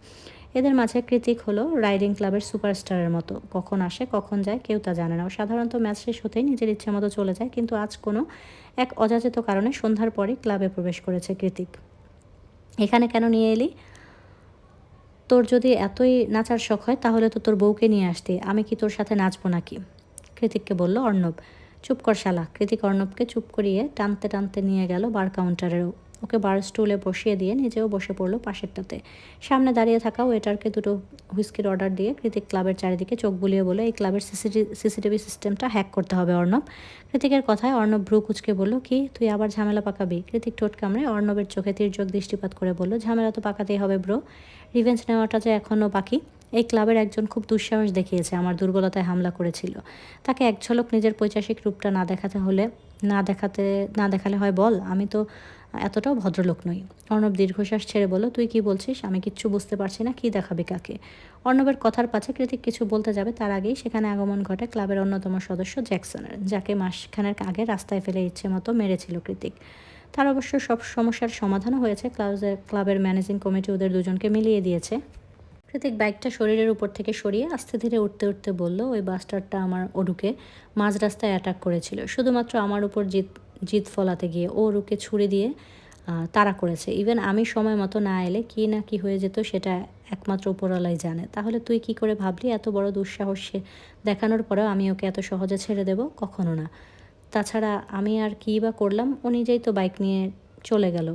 এদের মাঝে কৃতিক হলো রাইডিং ক্লাবের সুপারস্টারের মতো, কখন আসে কখন যায় কেউ তা জানে না। ও সাধারণত ম্যাচ শেষ হতেই নিজের ইচ্ছে মতো চলে যায়, কিন্তু আজ কোনো এক অযাচিত কারণে সন্ধ্যার পরই ক্লাবে প্রবেশ করেছে কৃতিক। এখানে কেন নিয়ে এলি? তোর যদি এতই নাচার শখ হয় তাহলে তো তোর বউকে নিয়ে আসতে, আমি কি তোর সাথে নাচবো নাকি? কৃতিককে বলল অর্ণব। চুপ কর শালা। কৃতিক অর্ণবকে চুপ করিয়ে টানতে টানতে নিয়ে গেল বার কাউন্টারেও। ওকে বার স্টুলে বসিয়ে দিয়ে নিজেও বসে পড়লো পাশেরটাতে। সামনে দাঁড়িয়ে থাকা ওয়েটারকে দুটো হুইস্কির অর্ডার দিয়ে কৃতিক ক্লাবের চারিদিকে চোখ বুলিয়ে বলে, এই ক্লাবের সিসিটিভি সিস্টেমটা হ্যাক করতে হবে অর্ণব। কৃতিকের কথায় অর্ণব ভ্রু কুচকে বলল, কি তুই আবার ঝামেলা পাকাবি? কৃতিক ঠোঁট কামড়ে অর্ণবের চোখে তির্যক দৃষ্টিপাত করে বলল, ঝামেলা তো পাকাতেই হবে ব্রো, রিভেঞ্জ নেওয়াটা যে এখনও বাকি। এই ক্লাবের একজন খুব দুঃসাহস দেখিয়েছে, আমার দুর্বলতায় হামলা করেছিল। তাকে এক ঝলক নিজের পৈশাসিক রূপটা না দেখালে হয় বল? আমি তো এতটাও ভদ্রলোক নই। অর্ণব দীর্ঘশ্বাস ছেড়ে বলল, তুই কি বলছিস? আমি কিচ্ছু বুঝতে পারছি না, কি দেখাবি কাকে? অর্ণবের কথার পাছে কৃতিক কিছু বলতে যাবে, তার আগেই সেখানে আগমন ঘটে ক্লাবের অন্যতম সদস্য জ্যাকসনের, যাকে মাসখানেক আগে রাস্তায় ফেলে ইচ্ছে মতো মেরেছিল কৃতিক। তার অবশ্য সব সমস্যার সমাধানও হয়েছে। ক্লাবের ম্যানেজিং কমিটি ওদের দুজনকে মিলিয়ে দিয়েছে। কৃতিক বাইকটা শরীরের উপর থেকে সরিয়ে আস্তে ধীরে উঠতে উঠতে বলল, ওই বাস্টারটা আমার অরুকে মাঝ রাস্তায় অ্যাটাক করেছিল, শুধুমাত্র আমার উপর জিদ ফলাতে গিয়ে ও অরুকে ছুরি দিয়ে তাড়া করেছে। ইভেন আমি সময় মতো না এলে কি না কি হয়ে যেত সেটা একমাত্র উপরওয়ালাই জানে। তাহলে তুই কি করে ভাবলি এত বড় দুঃসাহস দেখানোর পরেও আমি ওকে এত সহজে ছেড়ে দেব? কখনো না। তাছাড়া আমি আর কী বা করলাম? ও নিজেই তো বাইক নিয়ে চলে গেল।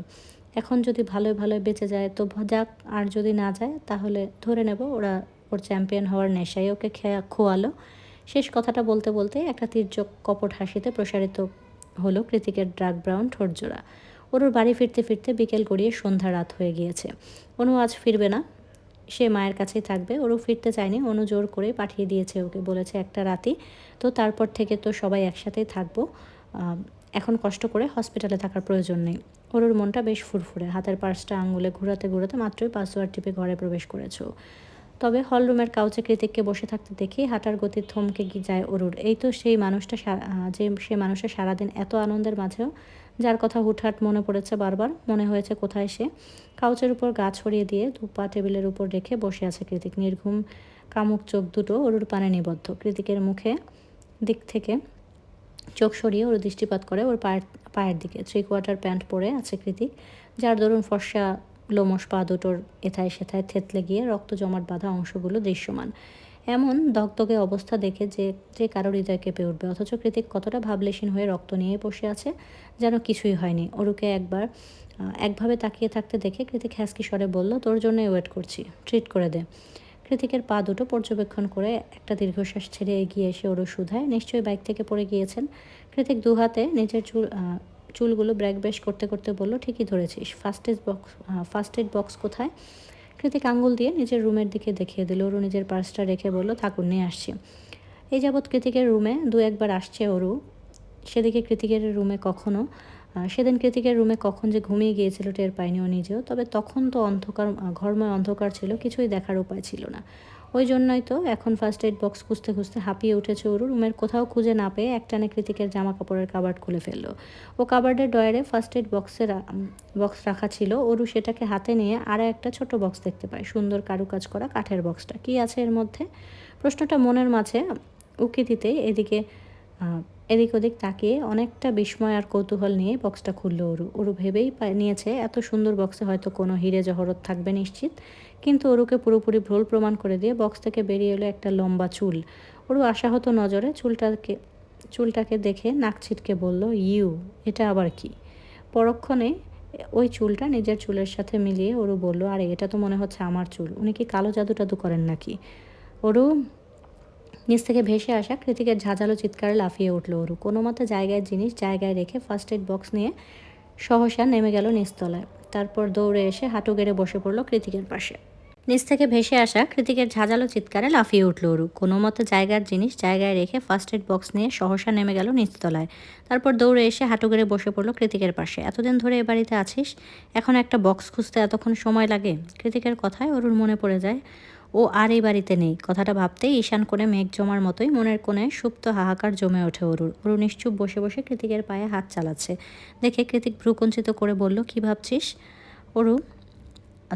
এখন যদি ভালোই ভালোই বেঁচে যায় তো যাক, আর যদি না যায় তাহলে ধরে নেব ওর চ্যাম্পিয়ন হওয়ার নেশায় ওকে খোয়ালো। শেষ কথাটা বলতে বলতে একটা তির্যক কপট হাসিতে প্রসারিত হলো কৃতিকের ড্রাগ ব্রাউন ঠোঁটজোড়া। ওর বাড়ি ফিরতে ফিরতে বিকেল গড়িয়ে সন্ধ্যা রাত হয়ে গিয়েছে। অনু আজ ফিরবে না, সে মায়ের কাছেই থাকবে। ওরও ফিরতে চায়নি, অনু জোর করে পাঠিয়ে দিয়েছে ওকে, বলেছে একটা রাতই তো, তারপর থেকে তো সবাই একসাথেই থাকবো। এখন কষ্ট করে হসপিটালে থাকার প্রয়োজন নেই। ওর মনটা বেশ ফুরফুরে। হাতের পার্সটা আঙুলে ঘোরাতে ঘোরাতে মাত্রই পাসওয়ার্ড টিপে ঘরে প্রবেশ করেছে। তবে হলরুমের কাউচে কৃতিককে বসে থাকতে দেখে হাঁটার গতি থমকে গিয়ে যায় অরুর। এই তো সেই মানুষটা, যে মানুষের সারাদিন এত আনন্দের মাঝেও যার কথা হুটহাট মনে পড়েছে বারবার। মনে হয়েছে কোথায় সে। কাউচের উপর গা ছড়িয়ে দিয়ে দুপা টেবিলের উপর রেখে বসে আছে কৃতিক। নির্ঘুম কামুক চোখ দুটো অরুর পানে নিবদ্ধ। কৃতিকের মুখে দিক থেকে চোখ সরিয়ে ওর দৃষ্টিপাত করে ওর পায়ের দিকে। 3/4 প্যান্ট পরে আছে কৃতিক, যার দরুন ফর্সা লোমশ পা দুটোর এথায় সেথায় থেতলে গিয়ে রক্ত জমাট বাঁধা অংশগুলো দৃশ্যমান। এমন দগদগে অবস্থা দেখে যে কারোর হৃদয় কেঁপে উঠবে। অথচ কৃতিক কতটা ভাবলেশীন হয়ে রক্ত নিয়ে বসে আছে, যেন কিছুই হয়নি। ওরুকে একভাবে তাকিয়ে থাকতে দেখে কৃতিক হ্যাসকি স্বরে বলল, তোর জন্যই ওয়েট করছি, ট্রিট করে দে। কৃতিকের পা দুটো পর্যবেক্ষণ করে একটা দীর্ঘশ্বাস ছেড়ে এগিয়ে এসে ওরও শুধায়, নিশ্চয়ই বাইক থেকে পড়ে গিয়েছেন। কৃতিক দু হাতে নিজের চুলগুলো ব্রেক ব্রেশ করতে করতে বলল, ঠিকই ধরেছিস। ফার্স্ট এড বক্স কোথায়? কৃতিক আঙ্গুল দিয়ে নিজের রুমের দিকে দেখিয়ে দিল। ওরু নিজের পার্সটা রেখে বলল, থাকুন, নিয়ে আসছি। এই যাবৎ কৃতিকের রুমে 2-1 বার আসছে ওরু। সেদিন কৃতিকের রুমে কখন যে ঘুমিয়ে গিয়েছিল টের পায়নি ও নিজেও। তবে তখন তো ঘরময় অন্ধকার ছিল, কিছুই দেখার উপায় ছিল না। ওই জন্যই তো এখন ফার্স্ট এড বক্স খুঁজতে খুঁজতে হাঁপিয়ে উঠেছে ওরু। রুমের কোথাও খুঁজে না পেয়ে একটানে কৃতিকের জামা কাপড়ের কাবার্ড খুলে ফেললো। ও কাবার্ডের ডয়ারে ফার্স্ট এড বক্স রাখা ছিল। ওরু সেটাকে হাতে নিয়ে আরও একটা ছোট বক্স দেখতে পায়, সুন্দর কারুকাজ করা কাঠের বক্সটা। কী আছে এর মধ্যে? প্রশ্নটা মনের মাঝে উকি দিতেই এদিক ওদিক তাকিয়ে অনেকটা বিস্ময় আর কৌতূহল নিয়ে বক্সটা খুলল ওরু ভেবেই নিয়েছে এত সুন্দর বক্সে হয়তো কোনো হিরে জহরত থাকবে নিশ্চিত। কিন্তু ওরুকে পুরোপুরি ভুল প্রমাণ করে দিয়ে বক্স থেকে বেরিয়ে এলো একটা লম্বা চুল। ওরু আশাহত নজরে চুলটাকে দেখে নাক ছিটকে বলল, ইউ, এটা আবার কি? পরক্ষণে ওই চুলটা নিজের চুলের সাথে মিলিয়ে ওরু বলল, আরে এটা তো মনে হচ্ছে আমার চুল। উনি কি কালো জাদু টাদু করেন নাকি? ওরু নিচ থেকে ভেসে আসা কৃতিকের ঝাঁঝালো চিৎকারে লাফিয়ে উঠল ওরু। কোনো মতে জিনিস জায়গায় রেখে ফার্স্ট এড বক্স নিয়ে সহসা নেমে গেল নিচতলায়। তারপর দৌড়ে এসে হাঁটু গেড়ে বসে পড়ল কৃতিকের পাশে। নিচ থেকে ভেসে আসা কৃতিকের ঝাঁঝালো চিৎকারে লাফিয়ে উঠল ওরু। কোনো মতে জিনিস জায়গায় রেখে ফার্স্ট এড বক্স নিয়ে সহসা নেমে গেল নিচতলায়। তারপর দৌড়ে এসে হাঁটু গেড়ে বসে পড়ল কৃতিকের পাশে। এতদিন ধরে এ বাড়িতে আছিস, এখন একটা বক্স খুঁজতে এতক্ষণ সময় লাগে? কৃতিকের কথায় ওরুর মনে পড়ে যায় ও আর এই বাড়িতে নেই। কথাটা ভাবতেই ঈশান কোণে মেঘ জমার মতোই মনের কোণে সুপ্ত হাহাকার জমে ওঠে ওরু নিশ্চুপ বসে বসে কৃতিকের পায়ে হাত চালাচ্ছে দেখে কৃতিক ভ্রুকুঞ্চিত করে বলল, কি ভাবছিস? ওরু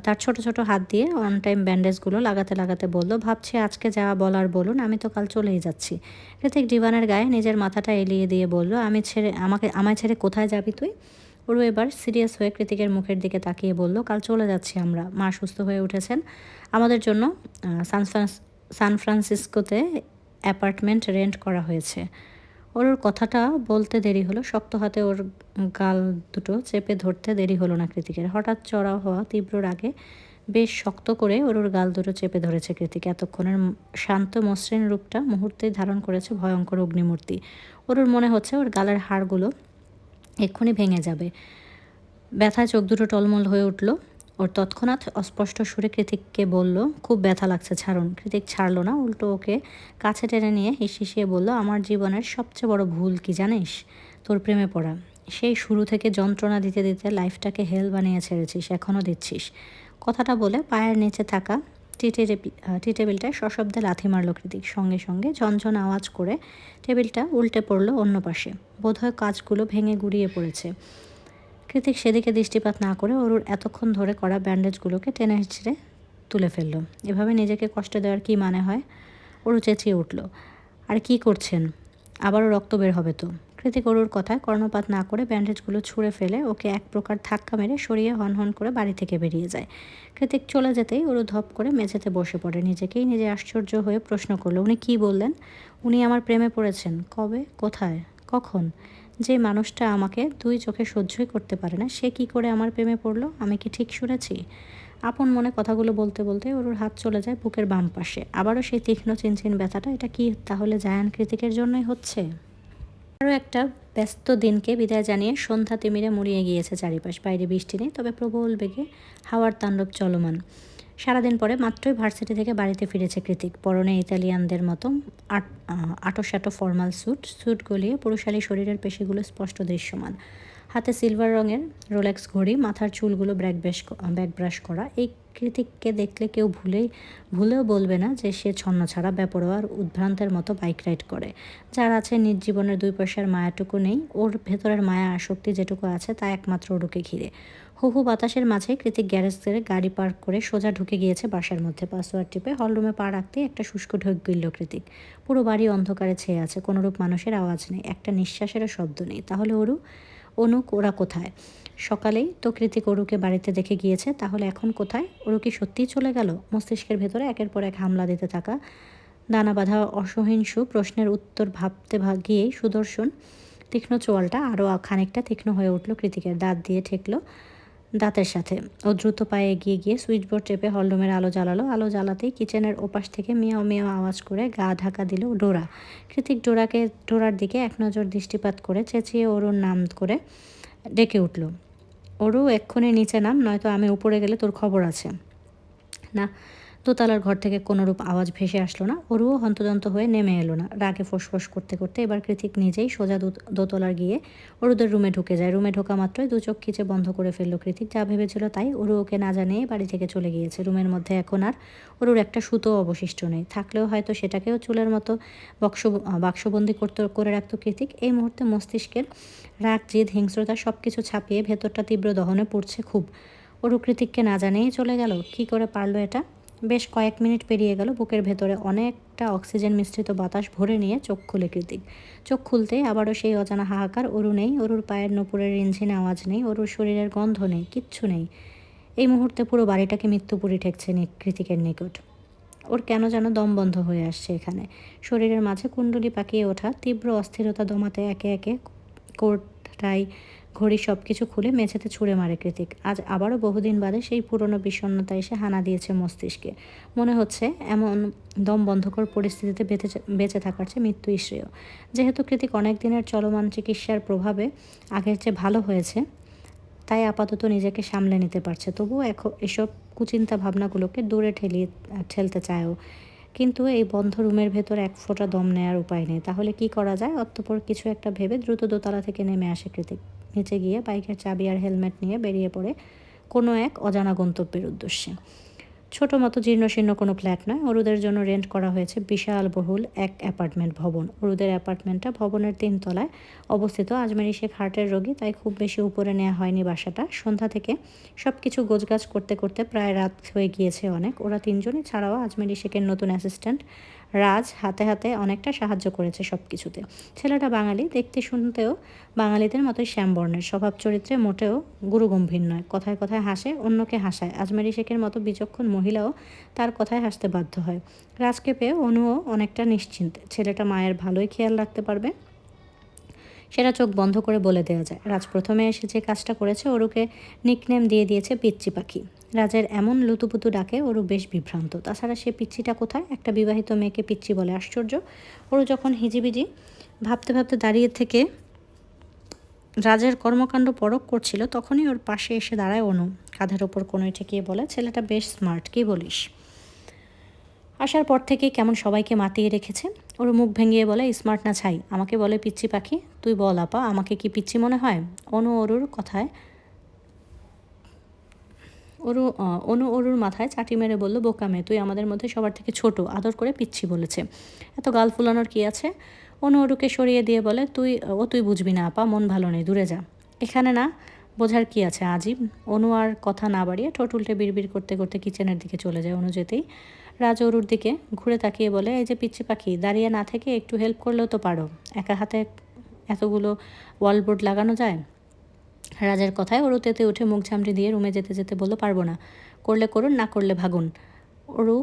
তার ছোট ছোট হাত দিয়ে অন টাইম ব্যান্ডেজগুলো লাগাতে লাগাতে বলল, ভাবছি আজকে যা বলার বলুন, আমি তো কাল চলেই যাচ্ছি। কৃতিক ডিভানের গায়ে নিজের মাথাটা এলিয়ে দিয়ে বলল, আমায় ছেড়ে কোথায় যাবি তুই? ওরু এবার সিরিয়াস হয়ে কৃতিকের মুখের দিকে তাকিয়ে বলল, কাল চলে যাচ্ছি আমরা। মা সুস্থ হয়ে উঠেছেন। আমাদের জন্য সান ফ্রান্সিসকোতে অ্যাপার্টমেন্ট রেন্ট করা হয়েছে। ওর কথাটা বলতে দেরি হলো, শক্ত হাতে ওর গাল দুটো চেপে ধরতে দেরি হলো না কৃতিকের। হঠাৎ চড়াও হওয়া তীব্র রাগে বেশ শক্ত করে ওর গাল দুটো চেপে ধরেছে কৃতিক। এতক্ষণের শান্ত মসৃণ রূপটা মুহূর্তেই ধারণ করেছে ভয়ঙ্কর অগ্নিমূর্তি। ওর মনে হচ্ছে ওর গালের হাড়গুলো এক্ষুনি ভেঙে যাবে। ব্যথায় চোখ দুটো টলমল হয়ে উঠল ওর। তৎক্ষণাৎ অস্পষ্ট সুরে কৃতিককে বলল, খুব ব্যথা লাগছে, ছাড়ুন। কৃতিক ছাড়লো না, উল্টো ওকে কাছে টেনে নিয়ে হিসিয়ে বলল, আমার জীবনের সবচেয়ে বড় ভুল কি জানিস? তোর প্রেমে পড়া। সেই শুরু থেকে যন্ত্রণা দিতে দিতে লাইফটাকে হেল বানিয়ে ছেড়েছিস, এখনও দিচ্ছিস। কথাটা বলে পায়ের নিচে থাকা টি টেবিলটায় সশব্দে লাথি মারল কৃতিক। সঙ্গে সঙ্গে ঝনঝন আওয়াজ করে টেবিলটা উল্টে পড়ল অন্য পাশে। বোধহয় কাঁচগুলো ভেঙে গুড়িয়ে পড়েছে। কৃতিক সেদিকে দৃষ্টিপাত না করে ওর এতক্ষণ ধরে করা ব্যান্ডেজগুলোকে টেনে হিঁচড়ে তুলে ফেলল। এভাবে নিজেকে কষ্ট দেওয়ার কি মানে হয়? ওরু চেঁচিয়ে উঠল, আর কি করছেন? আবারও রক্ত বের হবে তো। কৃতিক ওরুর কথায় কর্ণপাত না করে ব্যান্ডেজগুলো ছুঁড়ে ফেলে ওকে এক প্রকার ধাক্কা মেরে সরিয়ে হনহন করে বাড়ি থেকে বেরিয়ে যায়। কৃতিক চলে যেতেই ওরু ধপ করে মেঝেতে বসে পড়ে। নিজেকেই নিজে আশ্চর্য হয়ে প্রশ্ন করলো, উনি কি বললেন? উনি আমার প্রেমে পড়েছেন? কবে? কোথায়? কখন? যে মানুষটা আমাকে দুই চোখে সহ্যই করতে পারে না, সে কি করে আমার প্রেমে পড়লো? আমি কি ঠিক শুনেছি? আপন মনে কথাগুলো বলতে বলতে ওর হাত চলে যায় বুকের বাম পাশে। আবারও সেই তীক্ষ্ণ চিনচিন ব্যথাটা। এটা কি তাহলে জায়ান কৃতিকের জন্যই হচ্ছে? আরও একটা ব্যস্ত দিনকে বিদায় জানিয়ে সন্ধ্যা তিমিরে মুড়িয়ে গিয়েছে চারিপাশ। বাইরে বৃষ্টি নেই, তবে প্রবল বেগে হাওয়ার তাণ্ডব চলমান। সারাদিন পরে মাত্রই ভার্সিটি থেকে বাড়িতে ফিরেছে কৃতিক। পরনে ইতালিয়ানদের মতো আটোসাটো ফর্মাল স্যুট গলিয়ে পুরুষালী শরীরের পেশিগুলো স্পষ্ট দৃশ্যমান। হাতে সিলভার রঙের রোলেক্স ঘড়ি, মাথার চুলগুলো ব্যাক ব্রাশ করা। এই কৃতিককে দেখলে কেউ ভুলেও বলবে না যে সে ছন্নছাড়া, বেপরোয়া আর উদ্ভ্রান্তের মতো বাইক রাইড করে। যার আছে নিজ জীবনের 2 পয়সার মায়াটুকু নেই। ওর ভেতরের মায়া আসক্তি যেটুকু আছে তা একমাত্র ওরুকে ঘিরে। হুহু বাতাসের মাঝে কৃতিক গ্যারেজ থেকে গাড়ি পার্ক করে সোজা ঢুকে গিয়েছে বাসার মধ্যে। পাসওয়ার্ড টিপে হলরুমে পা রাখতেই একটা শুষ্ক ঢোক গিলল কৃতিক। পুরো বাড়ি অন্ধকারে ছেয়ে আছে, কোনোরূপ মানুষের আওয়াজ নেই, একটা নিঃশ্বাসেরও শব্দ নেই। তাহলে অনুক ওরা কোথায়? সকালেই তো কৃতিক ওরুকে বাড়িতে দেখে গিয়েছে, তাহলে এখন কোথায়? ওরু কি সত্যিই চলে গেল? মস্তিষ্কের ভেতরে একের পর এক হামলা দিতে থাকা দানা বাঁধা অসহিষ্ণু প্রশ্নের উত্তর ভাবতে গিয়েই সুদর্শন তীক্ষ্ণ চোয়ালটা আরও খানিকটা তীক্ষ্ণ হয়ে উঠল কৃতিকের। দাঁত দিয়ে ঠেকল দাঁতের সাথে। ও দ্রুত পায়ে এগিয়ে গিয়ে সুইচবোর্ড চেপে হলরুমের আলো জ্বালালো। আলো জ্বালাতেই কিচেনের ওপাশ থেকে মেয়াও মেয়াও আওয়াজ করে গা ঢাকা দিল ডোরা। কৃতিক ডোরার দিকে এক নজর দৃষ্টিপাত করে চেঁচিয়ে ওরুর নাম করে ডেকে উঠল, ওরু এক্ষুনি নিচে নাম, নয়তো আমি উপরে গেলে তোর খবর আছে। না, দোতলার ঘর থেকে কোনোরূপ আওয়াজ ভেসে আসলো না। অরুও হন্তদন্ত হয়ে নেমে এলো না। রাগে ফোঁস-ফোঁস করতে করতে এবার কৃতিক নিজেই সোজা দোতলার গিয়ে অরুদের রুমে ঢুকে যায়। রুমে ঢোকা মাত্রই দু চোখ খিচে বন্ধ করে ফেলল কৃতিক। যা ভেবেছিল তাই, অরু ওকে না জানিয়ে বাড়ি থেকে চলে গিয়েছে। রুমের মধ্যে এখন আর অরুর একটা সুতোও অবশিষ্ট নেই। থাকলেও হয়তো সেটাকেও চুলের মতো বাক্সবন্দি করে রাখত কৃতিক। এই মুহূর্তে মস্তিষ্কের রাগ, জেদ, হিংস্রতা সব কিছু ছাপিয়ে ভেতরটা তীব্র দহনে পড়ছে খুব। অরু কৃতিককে না জানিয়েই চলে গেল। কি করে পারলো এটা? বেশ কয়েক মিনিট পেরিয়ে গেল। বুকের ভেতরে অনেকটা অক্সিজেন মিশ্রিত বাতাস ভরে নিয়ে চোখ খুলে কৃতিক। চোখ খুলতেই আবারও সেই অজানা হাহাকার। অরু নেই, অরুর পায়ের নুপুরের রিনঝিন আওয়াজ নেই, অরুর শরীরের গন্ধ নেই, কিচ্ছু নেই। এই মুহূর্তে পুরো বাড়িটাকে মৃত্যুপুরী ঠেকছে কৃতিকের নিকট। ওর কেন যেন দম বন্ধ হয়ে আসছে এখানে। শরীরের মাঝে কুণ্ডলি পাকিয়ে ওঠা তীব্র অস্থিরতা দমাতে একে একে কোট, টাই, ঘড়ি সব কিছু খুলে মেঝেতে ছুঁড়ে মারে কৃতিক। আজ আবারও বহুদিন বাদে সেই পুরনো বিষণ্ণতা এসে হানা দিয়েছে মস্তিষ্কে। মনে হচ্ছে এমন দম বন্ধকর পরিস্থিতিতে বেঁচে থাকার চেয়ে মৃত্যুই শ্রেয়। যেহেতু কৃতিক অনেক দিনের চলমান চিকিৎসার প্রভাবে আগের চেয়ে ভালো হয়েছে, তাই আপাতত নিজেকে সামলে নিতে পারছে। তবুও এসব কুচিন্তা ভাবনাগুলোকে দূরে ঠেলতে চায়ও। কিন্তু এই বন্ধ রুমের ভেতর এক ফোঁটা দম নেয়ার উপায় নেই। তাহলে কি করা যায়? অতঃপর কিছু একটা ভেবে দ্রুত দোতলা থেকে নেমে আসে কৃতিক। নিচে গিয়ে বাইকের চাবি আর হেলমেট নিয়ে বেরিয়ে পড়ে কোনো এক অজানা গন্তব্যের উদ্দেশ্যে। ছোট মতো জীর্ণশীর্ণ কোনো ফ্ল্যাট নয়, অরুদের জন্য রেন্ট করা হয়েছে বিশাল বহুল এক অ্যাপার্টমেন্ট ভবন। অরুদের অ্যাপার্টমেন্টটা ভবনের 3 তলায় অবস্থিত। আজমেরি শেখ হার্টের রোগী, তাই খুব বেশি উপরে নেওয়া হয়নি বাসাটা। সন্ধ্যা থেকে সব কিছু গোছগাছ করতে করতে প্রায় রাত হয়ে গিয়েছে অনেক। ওরা 3 জনই ছাড়াও আজমেরি শেখের নতুন অ্যাসিস্ট্যান্ট রাজ হাতে হাতে অনেকটা সাহায্য করেছে সব কিছুতে। ছেলেটা বাঙালি, দেখতে শুনতেও বাঙালিদের মতোই শ্যামবর্ণের। স্বভাব চরিত্রে মোটেও গুরুগম্ভীর নয়। কথায় কথায় হাসে, অন্যকে হাসায়। আজমেরি শেখের মতো বিচক্ষণ মহিলাও তার কথায় হাসতে বাধ্য হয়। রাজকে পেয়ে অনুও অনেকটা নিশ্চিন্ত। ছেলেটা মায়ের ভালোই খেয়াল রাখতে পারবে, সেটা চোখ বন্ধ করে বলে দেওয়া যায়। রাজ প্রথমে এসে যে কাজটা করেছে, অরুকে নিকনেম দিয়ে দিয়েছে পিচ্চি পাখি। রাজের এমন লুতুপুতু ডাকে অরু বেশ বিভ্রান্ত। তাছাড়া সে পিচ্চিটা কোথায়? একটা বিবাহিত মেয়েকে পিচ্চি বলে, আশ্চর্য। অরু যখন হিজিবিজি ভাবতে ভাবতে দাঁড়িয়ে থেকে রাজের কর্মকাণ্ড পরখ করছিল, তখনই ওর পাশে এসে দাঁড়ায় অনু। কাঁধের ওপর কোনোই ঠেকিয়ে বলে, ছেলেটা বেশ স্মার্ট, কি বলিস? আসার পর থেকেই কেমন সবাইকে মাতিয়ে রেখেছে। ওর মুখ ভেঙিয়ে বলে, স্মার্ট না ছাই, আমাকে বলে পিচ্চি পাখি। তুই বল আপা, আমাকে কি পিচ্চি মনে হয়? অনু অরুর মাথায় চাটি মেরে বলল, বোকামে, তুই আমাদের মধ্যে সবার থেকে ছোট, আদর করে পিচ্ছি বলেছে। এত গাল ফুলানোর কি আছে? অনু অরুকে সরিয়ে দিয়ে বলে, তুই বুঝবি না আপা, মন ভালো নেই, দূরে যা। এখানে না বোঝার কি আছে, আজীব। অনু আর কথা না বাড়িয়ে ঠোঁট উল্টে বিড়বিড় করতে করতে কিচেনের দিকে চলে যায়। অনু যেতেই রাজ অরুর দিকে ঘুরে তাকিয়ে বলে, এই যে পিচ্চি পাখি, দাঁড়িয়ে না থেকে একটু হেল্প করলেও তো পারো। একা হাতে এতগুলো ওয়ালবোর্ড লাগানো যায়? রাজের কথায় অরু তেতে উঠে মুখ ঝামড়ে দিয়ে রুমে যেতে যেতে বলল, পারবো না। করলে করুন, না করলে ভাগুন। অরু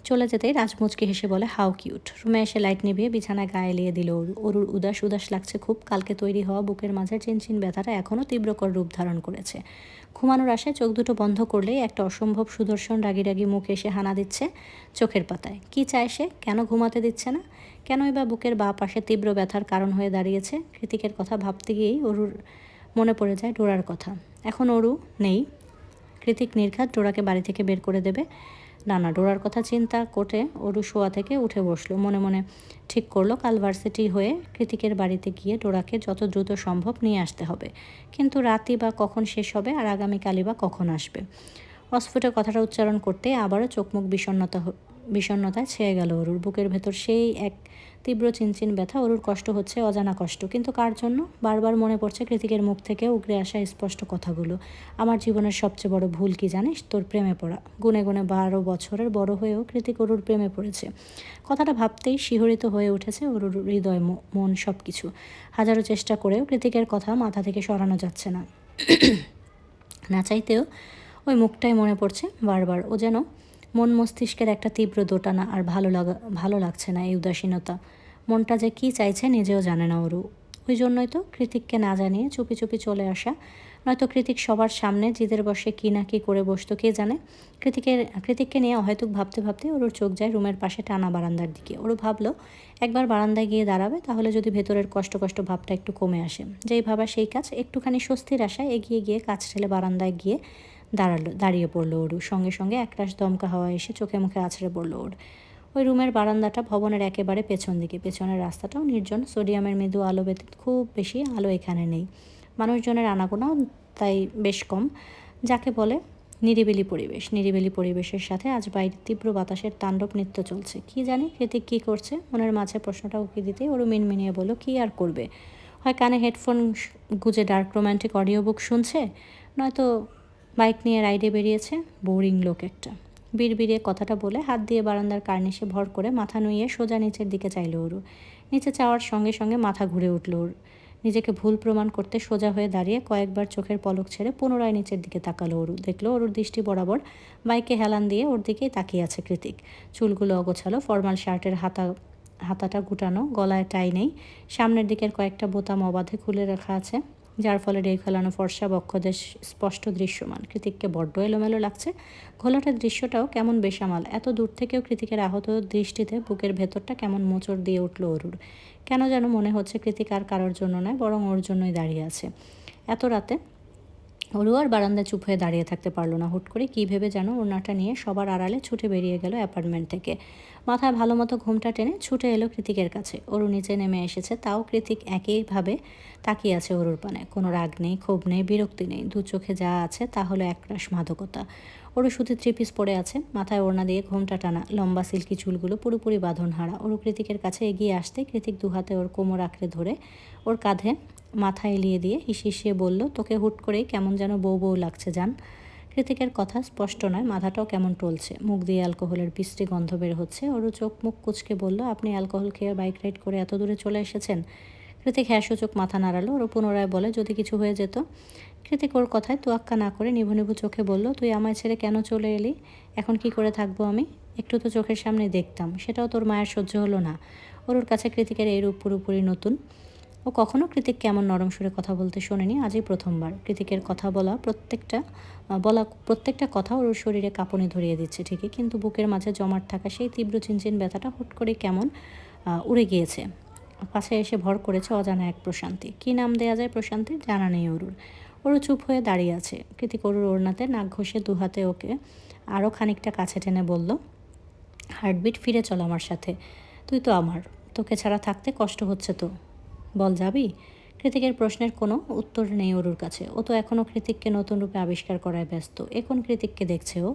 চলে যেতেই রাজ মুচকে হেসে বলে, হাউ কিউট। রুমে এসে লাইট নিভিয়ে বিছানায় গায়ে এলিয়ে দিল অরু। অরুর উদাস উদাস লাগছে খুব। কালকে তৈরি হওয়া বুকের মাঝের চিনচিন ব্যথাটা এখনও তীব্রকর রূপ ধারণ করেছে। ঘুমানোর আশায় চোখ দুটো বন্ধ করলেই একটা অসম্ভব সুদর্শন রাগি রাগি মুখ এসে হানা দিচ্ছে চোখের পাতায়। কি চায় সে? কেন ঘুমাতে দিচ্ছে না? কেনই বা বুকের বাঁ পাশে তীব্র ব্যথার কারণ হয়ে দাঁড়িয়েছে? কৃতিকের কথা ভাবতে গিয়েই অরুর মনে পড়ে যায় ডোরার কথা। এখন অরু নেই। কৃতিক নির্ঘাত ডোরাকে বাড়ি থেকে বের করে দেবে। না, ডোরার কথা চিন্তা করে অরু শোয়া থেকে উঠে বসলো। মনে মনে ঠিক করলো কাল ভার্সিটি হয়ে কৃতিকের বাড়িতে গিয়ে ডোরাকে যত দ্রুত সম্ভব নিয়ে আসতে হবে। কিন্তু রাতই বা কখন শেষ হবে, আর আগামীকালই বা কখন আসবে? অস্ফুটে কথাটা উচ্চারণ করতে আবারও চোখমুখ বিষণ্ণতায় ছেয়ে গেল অরুর। বুকের ভেতর সেই এক তীব্র চিনচিন ব্যথা। অরুর কষ্ট হচ্ছে, অজানা কষ্ট। কিন্তু কার জন্য? বারবার মনে পড়ছে কৃতিকের মুখ থেকে উগরে আসা স্পষ্ট কথাগুলো। আমার জীবনের সবচেয়ে বড় ভুল কি জানিস? তোর প্রেমে পড়া। গুনে গুনে 12 বছরের বড় হয়েও কৃতিক অরুর প্রেমে পড়েছে। কথাটা ভাবতেই শিহরিত হয়ে উঠেছে অরুর হৃদয়, মন, সব কিছু। হাজারো চেষ্টা করেও কৃতিকের কথা মাথা থেকে সরানো যাচ্ছে না। না চাইতেও ওই মুখটাই মনে পড়ছে বারবার। ও যেন মন মস্তিষ্কের একটা তীব্র দোটানা। আর ভালো লাগছে না এই উদাসীনতা। মনটা যে কী চাইছে নিজেও জানে না অরু। ওই জন্যই তো কৃতিককে না জানিয়ে চুপি চুপি চলে আসা। নয়তো কৃতিক সবার সামনে জিদের বসে কী না কী করে বসতো কে জানে। কৃতিককে নিয়ে অহেতুক ভাবতে ভাবতে ওরুর চোখ যায় রুমের পাশে টানা বারান্দার দিকে। ওরু ভাবলো একবার বারান্দায় গিয়ে দাঁড়াবে, তাহলে যদি ভেতরের কষ্ট কষ্ট ভাবটা একটু কমে আসে। যেই ভাবা সেই কাজ। একটুখানি স্বস্তির আশায় এগিয়ে গিয়ে কাজ ঠেলে বারান্দায় গিয়ে দাঁড়িয়ে পড়লো অরু। সঙ্গে সঙ্গে একরাশ দমকা হাওয়া এসে চোখে মুখে আছড়ে পড়লো ওর। ওই রুমের বারান্দাটা ভবনের একেবারে পেছন দিকে। পেছনের রাস্তাটাও নির্জন, সোডিয়ামের মৃদু আলো ব্যতীত খুব বেশি আলো এখানে নেই। মানুষজনের আনাগোনাও তাই বেশ কম, যাকে বলে নিরিবিলি পরিবেশ। নিরিবিলি পরিবেশের সাথে আজ বাইরে তীব্র বাতাসের তাণ্ডব নৃত্য চলছে। কি জানি কৃতিক কী করছে, মনের মাঝে প্রশ্নটা উকি দিতেই ওরু মিনমিনিয়ে বলল, কী আর করবে, হয় কানে হেডফোন গুজে ডার্ক রোম্যান্টিক অডিও বুক শুনছে, নয়তো বাইক নিয়ে রাইডে বেরিয়েছে। বোরিং লোক একটা। বিড়বিড়িয়ে কথাটা বলে হাত দিয়ে বারান্দার কার্নিশে ভর করে মাথা নুইয়ে সোজা নিচের দিকে চাইল ওরু। নিচে চাওয়ার সঙ্গে সঙ্গে মাথা ঘুরে উঠল ওর। নিজেকে ভুল প্রমাণ করতে সোজা হয়ে দাঁড়িয়ে কয়েকবার চোখের পলক ছেড়ে পুনরায় নিচের দিকে তাকালো ওরু। দেখলো ওরুর দৃষ্টি বরাবর বাইকে হেলান দিয়ে ওর দিকেই তাকিয়ে আছে কৃতিক। চুলগুলো অগোছালো, ফর্মাল শার্টের হাতাটা গুটানো, গলায় টাই নেই, সামনের দিকের কয়েকটা বোতাম অবাধে খুলে রাখা আছে, যার ফলে রেই খেলানো ফর্সা বক্ষদেশ স্পষ্ট দৃশ্যমান। কৃতিককে বড্ড এলোমেলো লাগছে। ঘোলাটের দৃশ্যটাও কেমন বেসামাল। এত দূর থেকেও কৃতিকের আহত দৃষ্টিতে বুকের ভেতরটা কেমন মোচড় দিয়ে উঠল অরুর। কেন যেন মনে হচ্ছে কৃতিক আর কারোর জন্য নয়, বরং ওর জন্যই দাঁড়িয়ে আছে। এত রাতে ওরু আর বারান্দায় চুপ হয়ে দাঁড়িয়ে থাকতে পারলো না। হুট করে কী ভেবে যেন ওড়নাটা নিয়ে সবার আড়ালে ছুটে বেরিয়ে গেল অ্যাপার্টমেন্ট থেকে। মাথায় ভালো মতো ঘুমটা টেনে ছুটে এলো কৃতিকের কাছে। ওরু নিচে নেমে এসেছে, তাও কৃতিক একইভাবে তাকিয়ে আছে ওরুর পানে। কোনো রাগ নেই, ক্ষোভ নেই, বিরক্তি নেই। দু চোখে যা আছে তা হলো একরাশ মাদকতা। ওরু শুধু থ্রিপিস পরে আছে, মাথায় ওড়না দিয়ে ঘোমটা টানা, লম্বা সিল্কি চুলগুলো পুরোপুরি বাঁধনহারা। ওরু কৃতিকের কাছে এগিয়ে আসতে কৃতিক দুহাতে ওর কোমর আঁকড়ে ধরে ওর কাঁধে মাথা এলিয়ে দিয়ে হিসিয়ে বলল, তোকে হুট করেই কেমন যেন বউ বউ লাগছে জান। কৃতিকের কথা স্পষ্ট নয়, মাথাটাও কেমন টলছে, মুখ দিয়ে অ্যালকোহলের বিশ্রী গন্ধ বের হচ্ছে। ওরু চোখ মুখ কুচকে বলল, আপনি অ্যালকোহল খেয়ে বাইক রাইড করে এত দূরে চলে এসেছেন? কৃতিক হ্যাঁসূচক মাথা নাড়ালো। ওরু পুনরায় বলে, যদি কিছু হয়ে যেত। কৃতিক ওর কথায় তোয়াক্কা না করে নিভু নিভু চোখে বলল, তুই আমায় ছেড়ে কেন চলে এলি? এখন কি করে থাকবো আমি? একটু তো চোখের সামনে দেখতাম, সেটাও তোর মায়ের সহ্য হলো না। ওর কাছে কৃতিকের এই রূপ পুরোপুরি নতুন। ও কখনো কৃতিক কেমন নরম সুরে কথা বলতে শোনেনি, আজই প্রথমবার। কৃতিকের কথা বলা প্রত্যেকটা কথা ওর শরীরে কাঁপুনি ধরিয়ে দিচ্ছে ঠিকই, কিন্তু বুকের মাঝে জমাট থাকা সেই তীব্র চিনচিন ব্যথাটা হুট করে কেমন উড়ে গিয়েছে। পাশে এসে ভর করেছে অজানা এক প্রশান্তি। কী নাম দেয়া যায় প্রশান্তির, জানা নেই ওরুর। ওরু চুপ হয়ে দাঁড়িয়ে আছে। কৃতিক ওরুর ওড়নাতে নাক ঘষে দুহাতে ওকে আরও খানিকটা কাছে টেনে বলল, হার্টবিট ফিরে চল আমার সাথে। তুই তো আমার, তোকে ছাড়া থাকতে কষ্ট হচ্ছে তো, বল যাবি? কৃতিকের প্রশ্নের কোনো উত্তর নেই ওরুর কাছে। ও তো এখনও কৃতিককে নতুন রূপে আবিষ্কার করায় ব্যস্ত। এখন কৃতিককে দেখছে ও।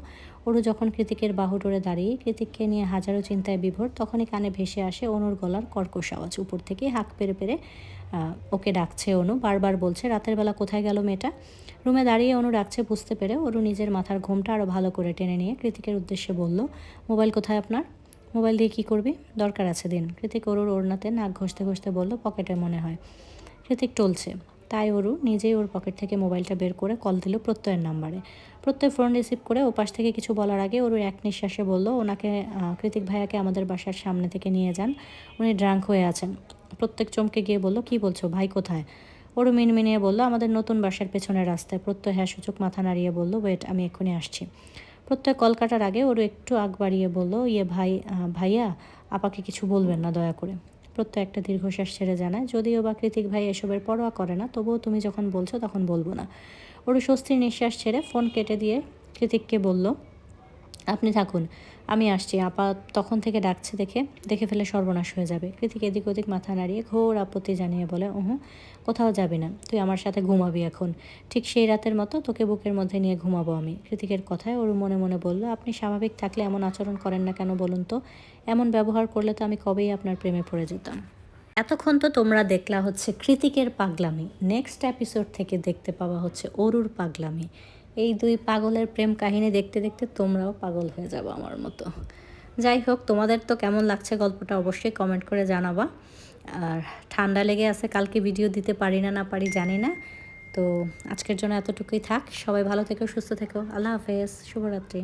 ওরু যখন কৃতিকের বাহু ডোরে দাঁড়িয়ে কৃতিককে নিয়ে হাজারো চিন্তায় বিভোর, তখনই কানে ভেসে আসে অনুর গলার কর্কশ আওয়াজ। উপর থেকে হাঁক পেরে পেরে ওকে ডাকছে অনু। বারবার বলছে, রাতের বেলা কোথায় গেল মেয়েটা? রুমে দাঁড়িয়ে অনু ডাকছে বুঝতে পেরে ওরু নিজের মাথার ঘোমটা আরও ভালো করে টেনে নিয়ে কৃতিকের উদ্দেশ্যে বলল, মোবাইল কোথায় আপনার? মোবাইল দিয়ে কী করবি? দরকার আছে দিন। কৃতিক ওরুর ওড়নাতে নাক ঘষতে ঘষতে বলল, পকেটে মনে হয়। কৃতিক টলছে, তাই ওরু নিজেই ওর পকেট থেকে মোবাইলটা বের করে কল দিল প্রত্যয়ের নাম্বারে। প্রত্যয় ফোন রিসিভ করে ওপাশ থেকে কিছু বলার আগে ওরু এক নিঃশ্বাসে বলল, ওনাকে কৃতিক ভাইয়াকে আমাদের বাসার সামনে থেকে নিয়ে যান, উনি ড্রাঙ্ক হয়ে আছেন। প্রত্যেক চমকে গিয়ে বলল, কী বলছো, ভাই কোথায়? ওরু মিনমিনিয়ে বলল, আমাদের নতুন বাসার পেছনের রাস্তায়। প্রত্যয় হ্যাঁ সূচক মাথা নাড়িয়ে বলল, ওয়েট, আমি এক্ষুনি আসছি। প্রত্যয় কল কাটার আগে ওরু একটু আগ বাড়িয়ে বলল, ভাইয়া আপাকে কিছু বলবেন না দয়া করে। প্রত্যয় একটা দীর্ঘশ্বাস ছেড়ে জানায়, যদিও বা কৃতিক ভাই এসবের পরোয়া করে না, তবুও তুমি যখন বলছো তখন বলবো না। ওরু স্বস্তির নিঃশ্বাস ছেড়ে ফোন কেটে দিয়ে কৃতিককে বলল, আপনি থাকুন, আমি আসছি। আপা তখন থেকে ডাকছে, দেখে ফেলে সর্বনাশ হয়ে যাবে। কৃতিক এদিক ওদিক মাথা নাড়িয়ে ঘোর আপত্তি জানিয়ে বলে, কোথাও যাবি না, তুই আমার সাথে ঘুমাবি এখন। ঠিক সেই রাতের মতো তোকে বুকের মধ্যে নিয়ে ঘুমাবো আমি। কৃতিকের কথায় ওর মনে মনে বলল, আপনি স্বাভাবিক থাকলে এমন আচরণ করেন না কেন বলুন তো? এমন ব্যবহার করলে তো আমি কবেই আপনার প্রেমে পড়ে যেতাম। এতক্ষণ তো তোমরা দেখলা হচ্ছে কৃতিকের পাগলামি। নেক্সট এপিসোড থেকে দেখতে পাওয়া হচ্ছে অরুর পাগলামি। এই দুই পাগলের প্রেম কাহিনী দেখতে দেখতে তোমরাও পাগল হয়ে যাবো আমার মতো। যাই হোক, তোমাদের তো কেমন লাগছে গল্পটা অবশ্যই কমেন্ট করে জানাবা। আর ঠান্ডা লেগে আছে, কালকে ভিডিও দিতে পারি না পারি জানি না। তো আজকের জন্য এতটুকুই থাক। সবাই ভালো থেকো, সুস্থ থেকো। আল্লাহ হাফেজ, শুভরাত্রি।